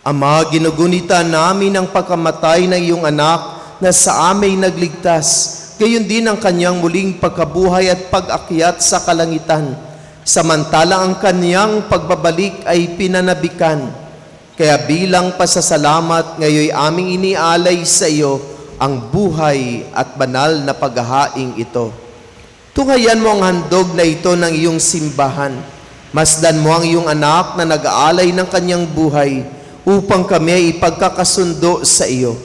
Ama, ginugunita namin ang pagkamatay ng iyong anak na sa aming nagligtas, gayon din ang kanyang muling pagkabuhay at pag-akyat sa kalangitan, samantala ang kanyang pagbabalik ay pinanabikan. Kaya bilang pasasalamat, ngayon aming inialay sa iyo ang buhay at banal na paghahaing ito. Tunghayan mo ang handog na ito ng iyong simbahan. Masdan mo ang iyong anak na nag-aalay ng kanyang buhay upang kami ay ipagkakasundo sa iyo.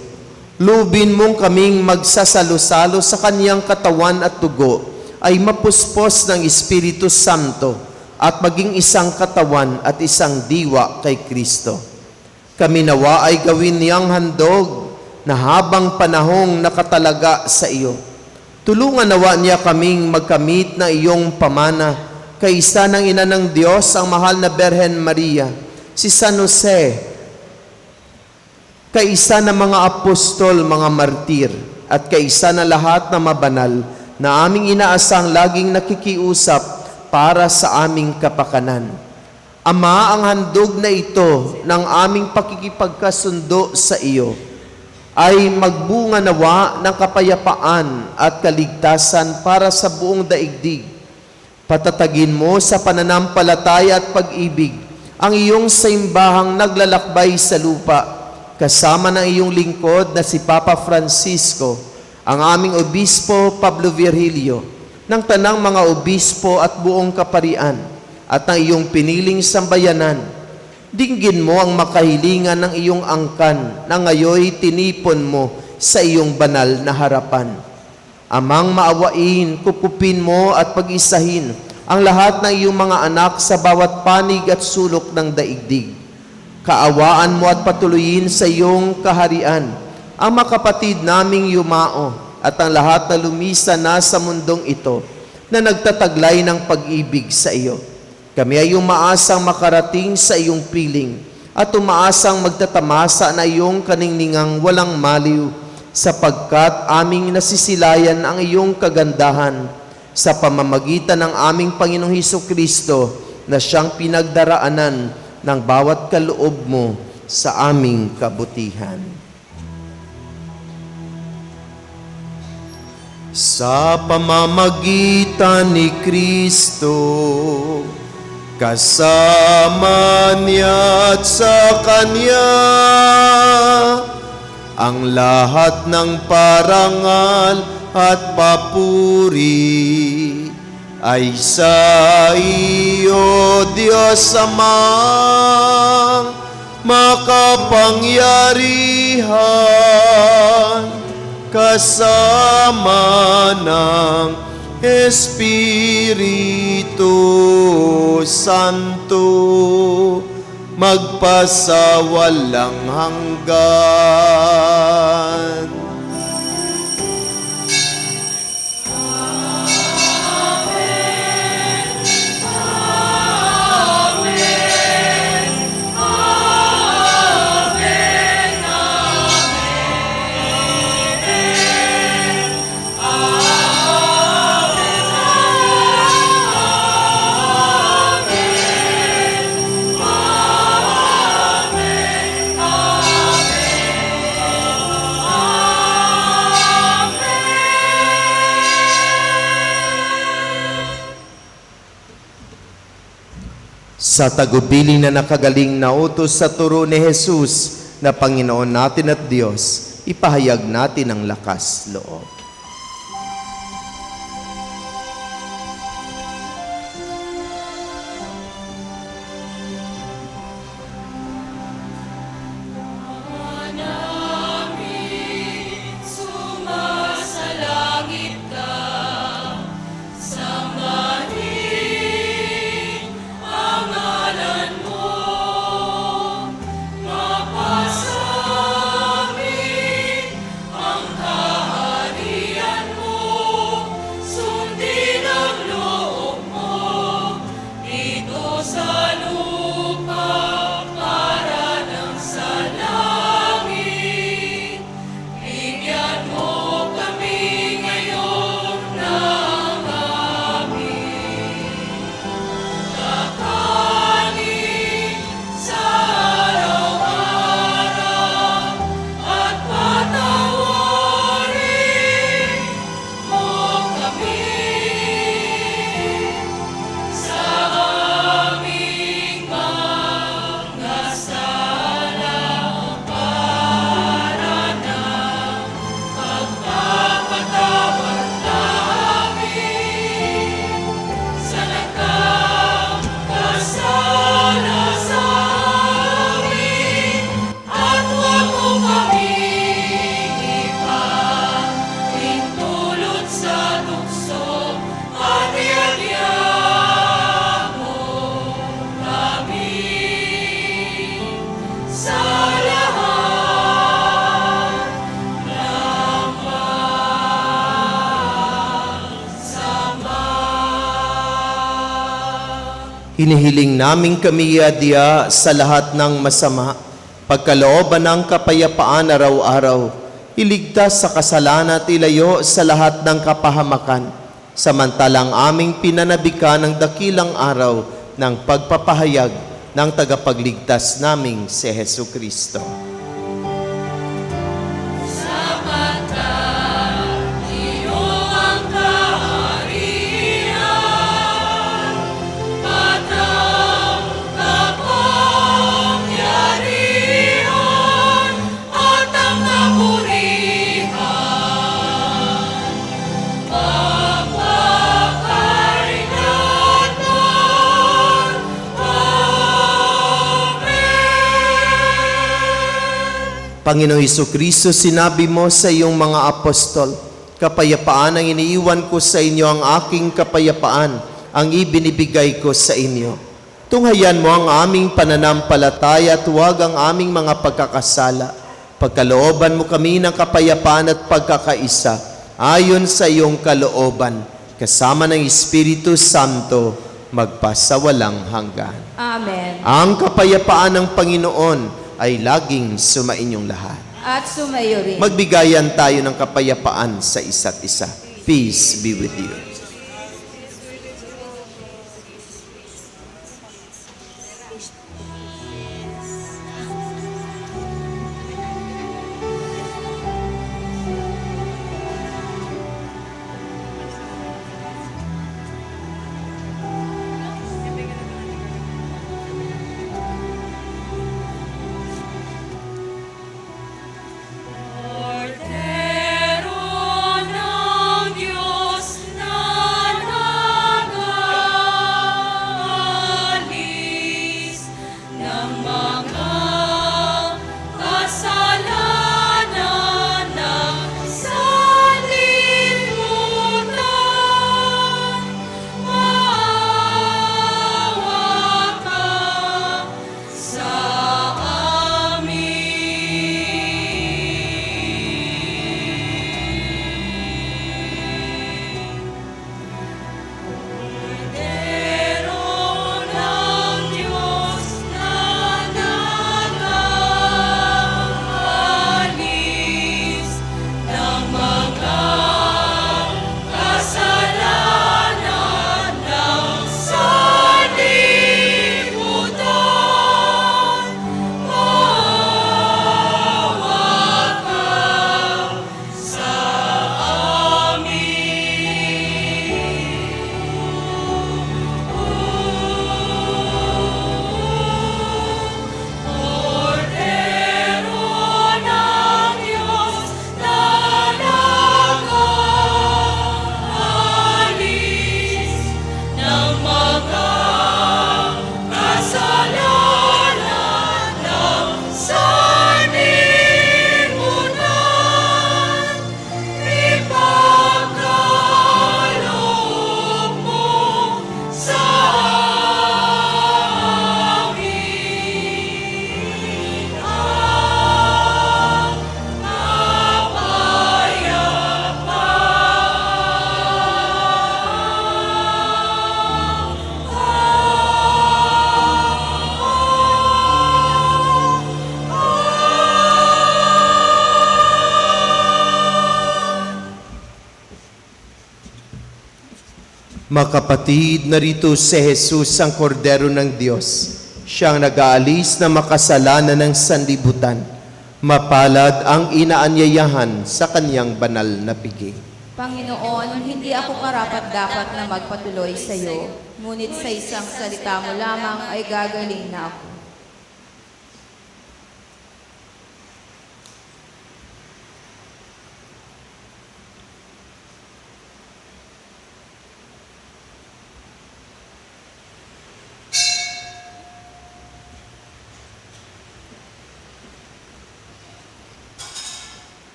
Lubin mong kaming magsasalo-salo sa kanyang katawan at dugo ay mapuspos ng Espiritu Santo at maging isang katawan at isang diwa kay Kristo. Kami nawa ay gawin niyang handog na habang panahong nakatalaga sa iyo. Tulungan nawa niya kaming magkamit na iyong pamana, kaisa ng Ina ng Diyos, ang mahal na Berhen Maria, si San Jose, kaisa ng mga apostol, mga martir, at kaisa na lahat na mabanal na aming inaasang laging nakikiusap para sa aming kapakanan. Ama, ang handog na ito ng aming pakikipagkasundo sa iyo ay magbunga nawa ng kapayapaan at kaligtasan para sa buong daigdig. Patatagin mo sa pananampalataya at pag-ibig ang iyong saimbahang naglalakbay sa lupa, kasama ng iyong lingkod na si Papa Francisco, ang aming Obispo Pablo Virgilio, ng tanang mga obispo at buong kaparian, at ng iyong piniling sambayanan. Dinggin mo ang makahilingan ng iyong angkan na ngayoy tinipon mo sa iyong banal na harapan. Amang maawain, kupupin mo at pag-isahin ang lahat ng iyong mga anak sa bawat panig at sulok ng daigdig. Kaawaan mo at patuloyin sa iyong kaharian ang makapatid naming yumao at ang lahat na lumisa na sa mundong ito na nagtataglay ng pag-ibig sa iyo. Kami ay umaasang makarating sa iyong piling at umaasang magtatamasa na iyong kaningningang walang maliw, sapagkat aming nasisilayan ang iyong kagandahan sa pamamagitan ng aming Panginoong Hesukristo na siyang pinagdaraanan ng bawat kaloob mo sa aming kabutihan. Sa pamamagitan ni Kristo, kasama niya at sa Kanya ang lahat ng parangal at papuri ay sa iyo, Diyos Amang makapangyarihan, kasama ng Espiritu Santo, magpasawalang hanggan. Sa tagubilin na nakagaling na utos sa turo ni Jesus na Panginoon natin at Diyos, ipahayag natin ang lakas loob. Sumasalangit ka, sambahin ang ngalan mo, mapasamin ang kaharian mo, sundin ang loob mo, dito sa lupa para ng sa langit. Bigyan mo kami ngayon ng aming kakanin sa araw-araw at patawarin mo kami sa aming mga sala para ng pagpapatawad namin sa nagkakasala sa amin, at huwag mo kaming ipahintulot sa tukso, at iadya mo kami sa lahat ng masama. Hinihiling namin kami iadya sa lahat ng masama, pagkalooban ng kapayapaan araw-araw, iligtas sa kasalanan at ilayo sa lahat ng kapahamakan, samantalang aming pinanabikan ng dakilang araw ng pagpapahayag ng tagapagligtas naming si Hesu Kristo. Iyo ang kaharian, patang kapangyarihan, at ang kapurihan, mapapakailanman. Amen. Panginoong Hesukristo, sinabi mo sa iyong mga apostol, kapayapaan ang iniiwan ko sa inyo, ang aking kapayapaan ang ibinibigay ko sa inyo. Tunghayan mo ang aming pananampalataya at huwag ang aming mga pagkakasala. Pagkalooban mo kami ng kapayapaan at pagkakaisa, ayon sa iyong kalooban, kasama ng Espiritu Santo, magpasawalang hanggan. Amen. Ang kapayapaan ng Panginoon ay laging sumainyong lahat. At sumayo rin. Magbigayan tayo ng kapayapaan sa isa't isa. Peace be with you. Mga kapatid, narito si Jesus ang kordero ng Diyos. Siyang nag-aalis na makasalanan ng sanlibutan. Mapalad ang inaanyayahan sa kanyang banal na piging. Panginoon, hindi ako karapat-dapat na magpatuloy sa iyo, ngunit sa isang salita mo lamang ay gagaling na ako.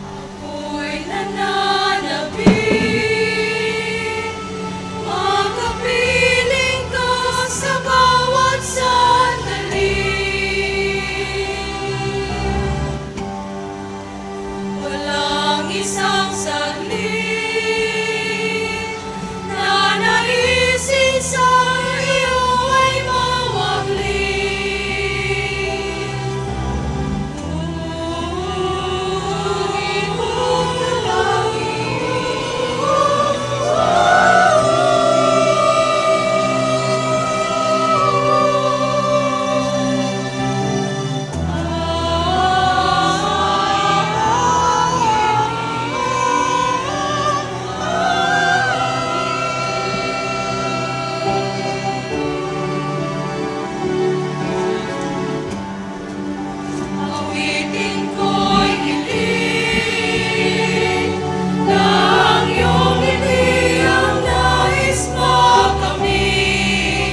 Ako'y nananabik, makapiling ka sa bawat sandali. Walang isang saglit na naisin sa iyo ay mawaglit. Awitin ko'y hiling na ang iyong ngiti ang nais makamit.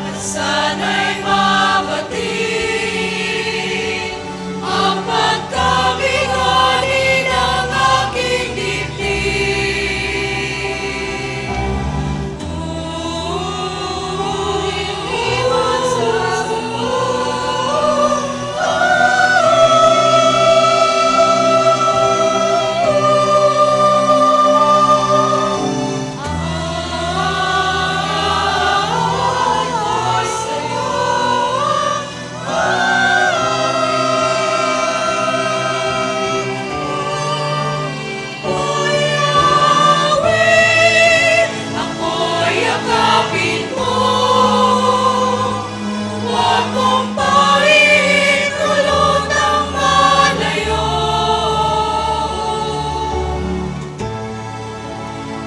At sana'y mabatid ang pagkabighani ng aking dibdib. Iwan sa ako'y yakapin mo, huwag mong pahihin, kulutang malayo.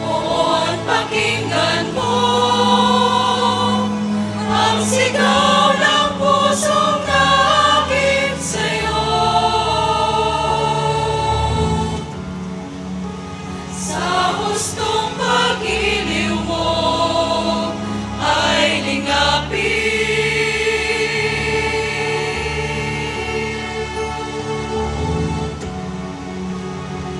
Oon, pakinggan mo ang sigaw ng pusong nakakit sa'yo. Sa hustong pag-iliw mo ay lingapin.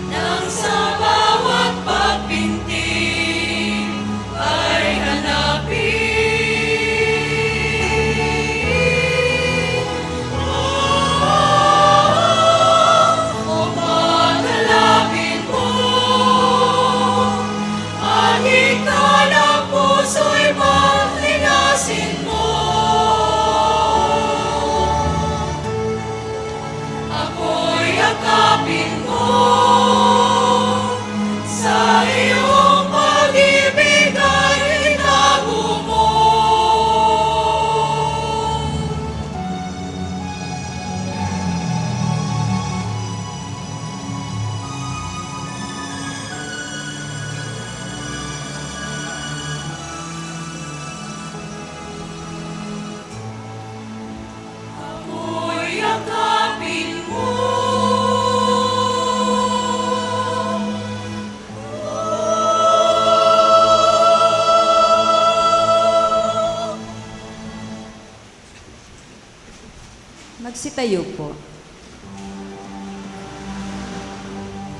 Nang sa bawat pagpintig ay hanapin. O manalangin mo, ang hika ng puso'y maglinasin mo. Ako'y yakapin mo, sa iyong pag-ibig ay itago mo. Ako'y yakapin mo. Magsitayo po.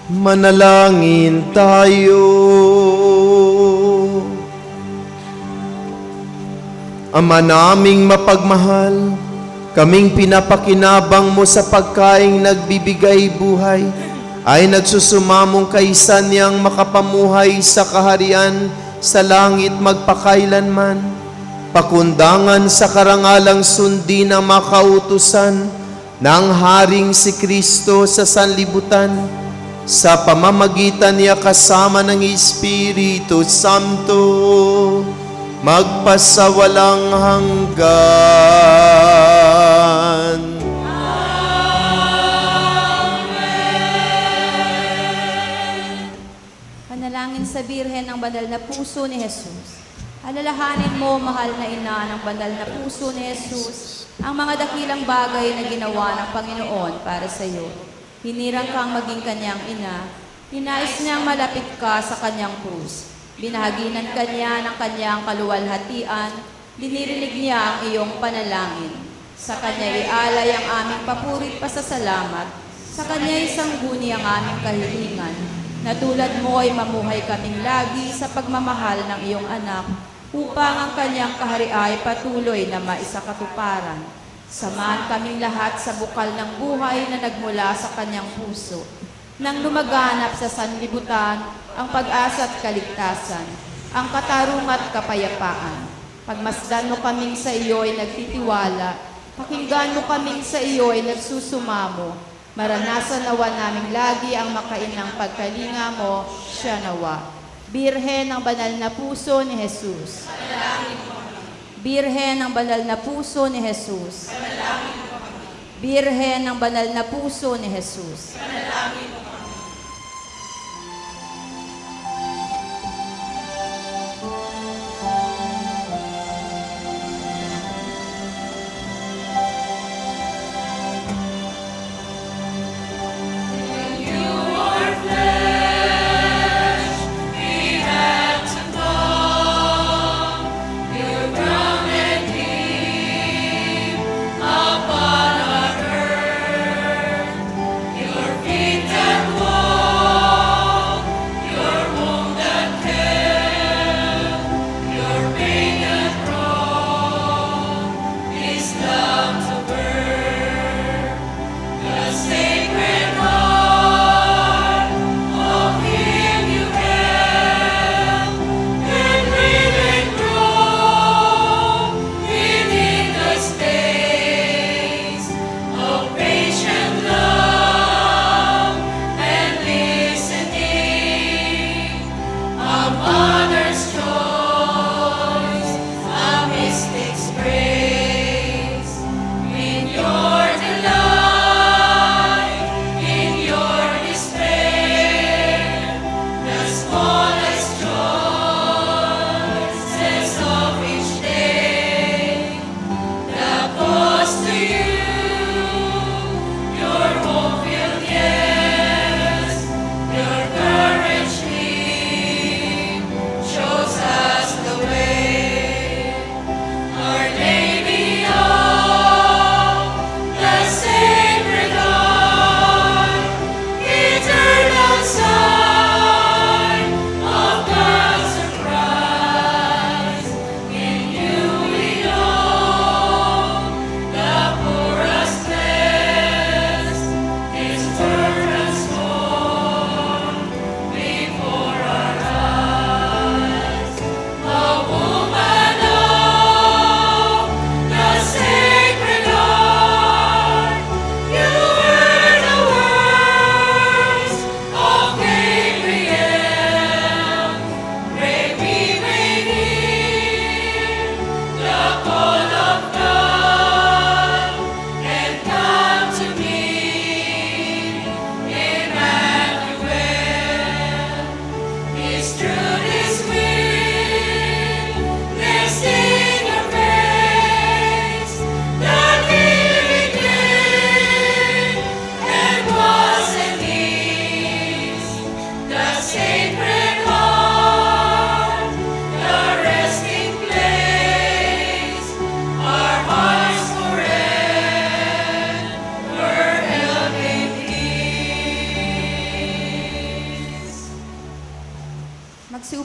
Manalangin tayo. Ama naming mapagmahal, kaming pinapakinabang mo sa pagkaing nagbibigay buhay, ay nagsusumamong kaisa niyang makapamuhay sa kaharian sa langit magpakailanman. Pakundangan sa karangalang sundin ng makautusan ng Haring si Kristo sa sanlibutan, sa pamamagitan niya kasama ng Espiritu Santo, magpasawalang hanggan. Panalangin sa Birhen ng banal na puso ni Jesus. Alalahanin mo, mahal na ina ng banal na puso ni Jesus, ang mga dakilang bagay na ginawa ng Panginoon para sa iyo. Hinirang kang maging kanyang ina, hinais niyang malapit ka sa kanyang krus. Binahaginan kanya ng kanyang kaluwalhatian, dinirinig niya ang iyong panalangin. Sa kanya ialay ang aming papurit pasasalamat, sa kanya isangguni ang aming kahilingan. Na tulad mo ay mamuhay kaming lagi sa pagmamahal ng iyong anak, upang ang kanyang kaharian ay patuloy na maisakatuparan. Samahan kaming lahat sa bukal ng buhay na nagmula sa kanyang puso, nang lumaganap sa sanlibutan ang pag-asa at kaligtasan, ang katarungan at kapayapaan. Pagmasdan mo kaming sa iyo ay nagtitiwala, pakinggan mo kaming sa iyo ay nagsusumamo, maranasan nawa naming lagi ang makainang pagkalinga mo, siya nawa. Birhen ng banal na puso ni Jesus. Birhen ng banal na puso ni Jesus. Birhen ng banal na puso ni Jesus. Upon our earth, your feet that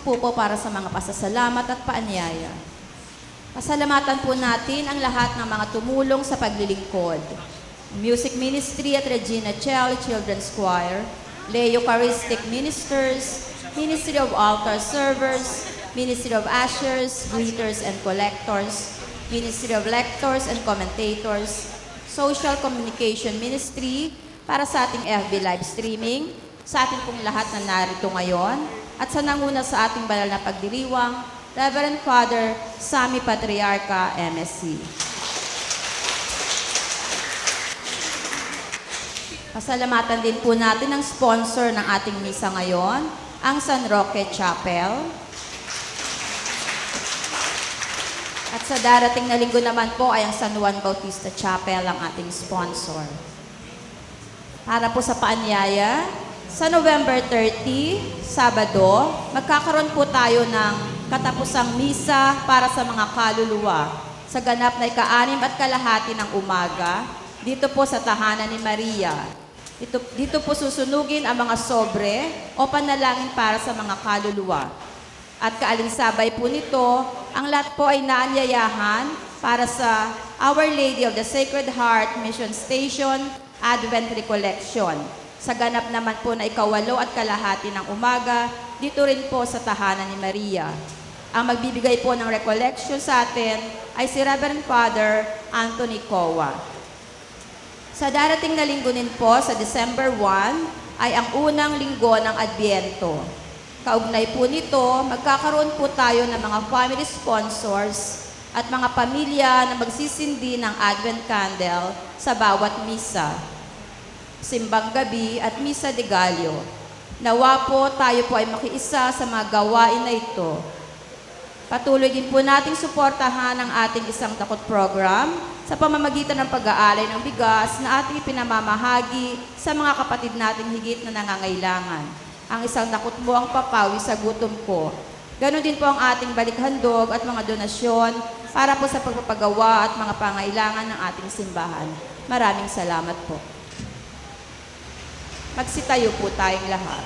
sumpo po para sa mga pasasalamat at paanyaya. Pasalamatan po natin ang lahat ng mga tumulong sa paglilingkod. Music Ministry at Regina Chel Children's Choir, Leo Eucharistic Ministers, Ministry of Altar Servers, Ministry of Ushers, Greeters and Collectors, Ministry of Lectors and Commentators, Social Communication Ministry, para sa ating FB live streaming, sa ating pong lahat na narito ngayon, at sa nanguna sa ating banal na pagdiriwang, Reverend Father Sammy Patriarca, MSc. Pasalamatan din po natin ang sponsor ng ating misa ngayon, ang San Roque Chapel. At sa darating na linggo naman po ay ang San Juan Bautista Chapel ang ating sponsor. Para po sa paanyaya, sa November 30, Sabado, magkakaroon po tayo ng katapusang misa para sa mga kaluluwa sa ganap na ika-6:30 ng umaga dito po sa Tahanan ni Maria. Dito po susunugin ang mga sobre o panalangin para sa mga kaluluwa. At kaalinsabay po nito, ang lahat po ay naanyayahan para sa Our Lady of the Sacred Heart Mission Station Advent Recollection. Sa ganap naman po na ika-8:30 ng umaga, dito rin po sa Tahanan ni Maria. Ang magbibigay po ng recollection sa atin ay si Reverend Father Anthony Coa. Sa darating na linggo din po, sa December 1, ay ang unang linggo ng Adbyento. Kaugnay po nito, magkakaroon po tayo ng mga family sponsors at mga pamilya na magsisindi ng Advent Candle sa bawat misa, simbang gabi at misa de Gallo. Nawa po tayo po ay makiisa sa mga gawain na ito. Patuloy din po nating suportahan ang ating Isang Takot program sa pamamagitan ng pag-aalay ng bigas na ating pinamamahagi sa mga kapatid nating higit na nangangailangan. Ang Isang Takot mo ang papawi sa gutom ko. Ganon din po ang ating balikhandog at mga donasyon para po sa pagpapagawa at mga pangailangan ng ating simbahan. Maraming salamat po. Magsitayo po tayong lahat.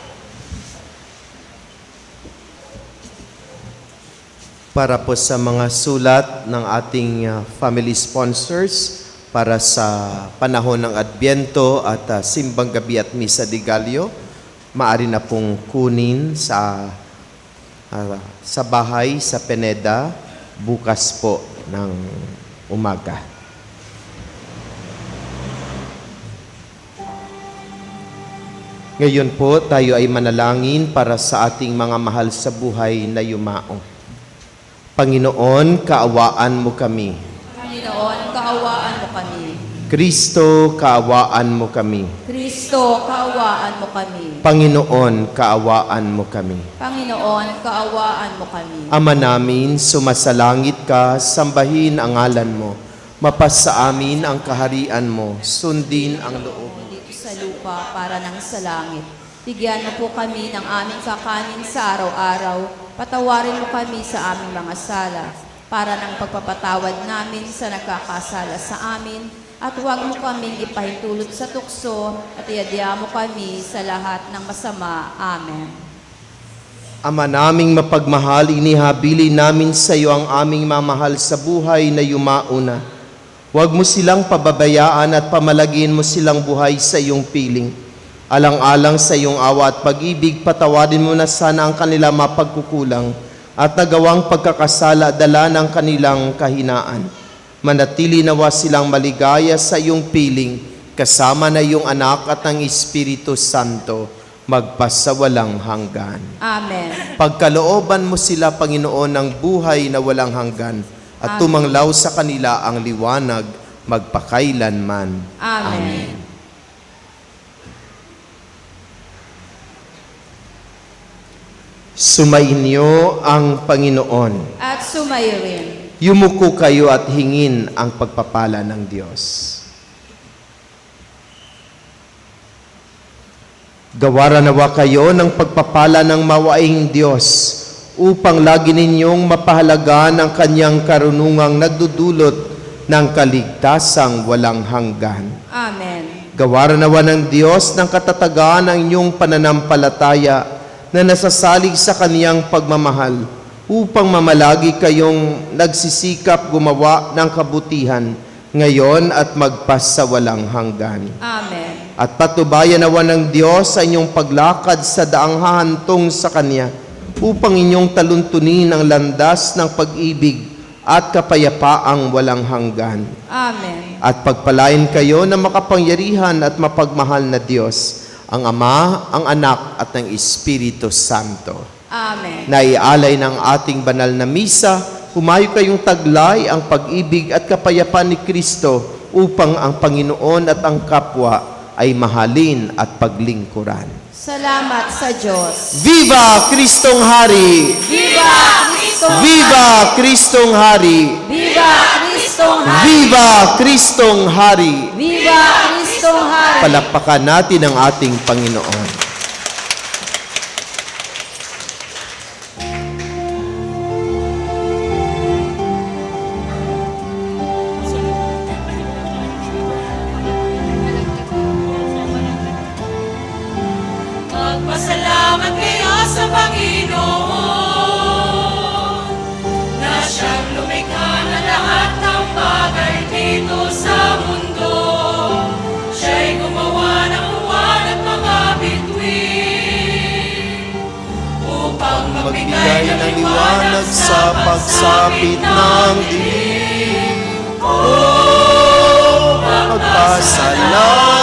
Para po sa mga sulat ng ating family sponsors para sa panahon ng Adbyento at simbang gabi at misa de Gallo, maaari na pong kunin sa bahay sa Pineda bukas po ng umaga. Ngayon po tayo ay manalangin para sa ating mga mahal sa buhay na yumao. Panginoon, kaawaan mo kami. Panginoon, kaawaan mo kami. Kristo, kaawaan mo kami. Kristo, kaawaan mo kami. Panginoon, kaawaan mo kami. Panginoon, kaawaan mo kami. Ama namin, sumasalangit ka, sambahin ang ngalan mo. Mapasa amin ang kaharian mo, sundin ang loob. Dito sa lupa para nang sa langit. Bigyan mo po kami ng aming kakanin sa araw-araw. Patawarin mo kami sa aming mga sala para ng pagpapatawad namin sa nagkakasala sa amin. At huwag mo kaming ipahintulot sa tukso at iadya mo kami sa lahat ng masama. Amen. Ama naming mapagmahal, inihabili namin sa iyo ang aming mamahal sa buhay na yumauna. Huwag mo silang pababayaan at pamalagin mo silang buhay sa iyong piling. Alang-alang sa iyong awa at pag-ibig, patawadin mo na sana ang kanila mapagkukulang at nagawang pagkakasala dala ng kanilang kahinaan. Manatili nawa silang maligaya sa iyong piling, kasama na iyong anak at ng Espiritu Santo, magpasawalang hanggan. Amen. Pagkalooban mo sila, Panginoon, ng buhay na walang hanggan at tumanglaw sa kanila ang liwanag magpakailanman. Amen. Sumainyo ang Panginoon. At sumayo rin. Yumuko kayo at hingin ang pagpapala ng Diyos. Gawaran nawa kayo ng pagpapala ng mawaing Diyos upang lagi ninyong mapahalagaan ang kanyang karunungang nagdudulot ng kaligtasang walang hanggan. Amen. Gawaran nawa ng Diyos ng katatagan ang inyong pananampalataya na nasasalig sa kaniyang pagmamahal, upang mamalagi kayong nagsisikap gumawa ng kabutihan ngayon at magpasawalang hanggan. Amen. At patubayan nawa ng Diyos sa inyong paglakad sa daang hahantong sa Kanya, upang inyong taluntunin ang landas ng pag-ibig at kapayapaang walang hanggan. Amen. At pagpalain kayo ng makapangyarihan at mapagmahal na Diyos, ang Ama, ang Anak at ang Espiritu Santo. Amen. Naialay ng ating banal na misa, humayo kayong taglay ang pag-ibig at kapayapaan ni Kristo upang ang Panginoon at ang kapwa ay mahalin at paglingkuran. Salamat sa Diyos. Viva Kristong Hari! Viva Kristong Viva Kristong Hari! Viva Kristong Hari! Viva Kristong Hari! Viva Kristong Hari! Palakpakan natin ang ating Panginoon. Magpasalamat kayo sa Panginoon na siyang lumikha na lahat ng bagay dito sa mundo. Siya'y gumawa ng buwan at mga bituin upang magbigay ng liwanag sa pagsapit ng dilim. Oh,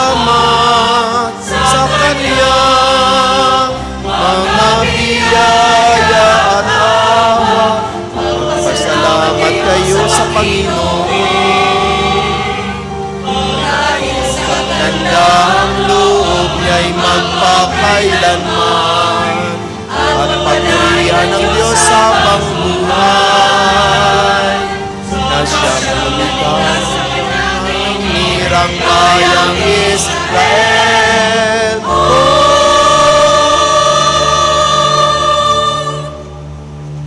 Magpasalamat sa Kanyang mga biyaya at awa. Magpasalamat kayo sa Panginoon. Nandang loob niya'y magpakailanman, at papurihan ng Diyos habang buhay, na siyang lumikha ng mirang bayang Israel.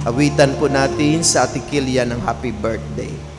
Awitan po natin sa Atikilya ng Happy Birthday.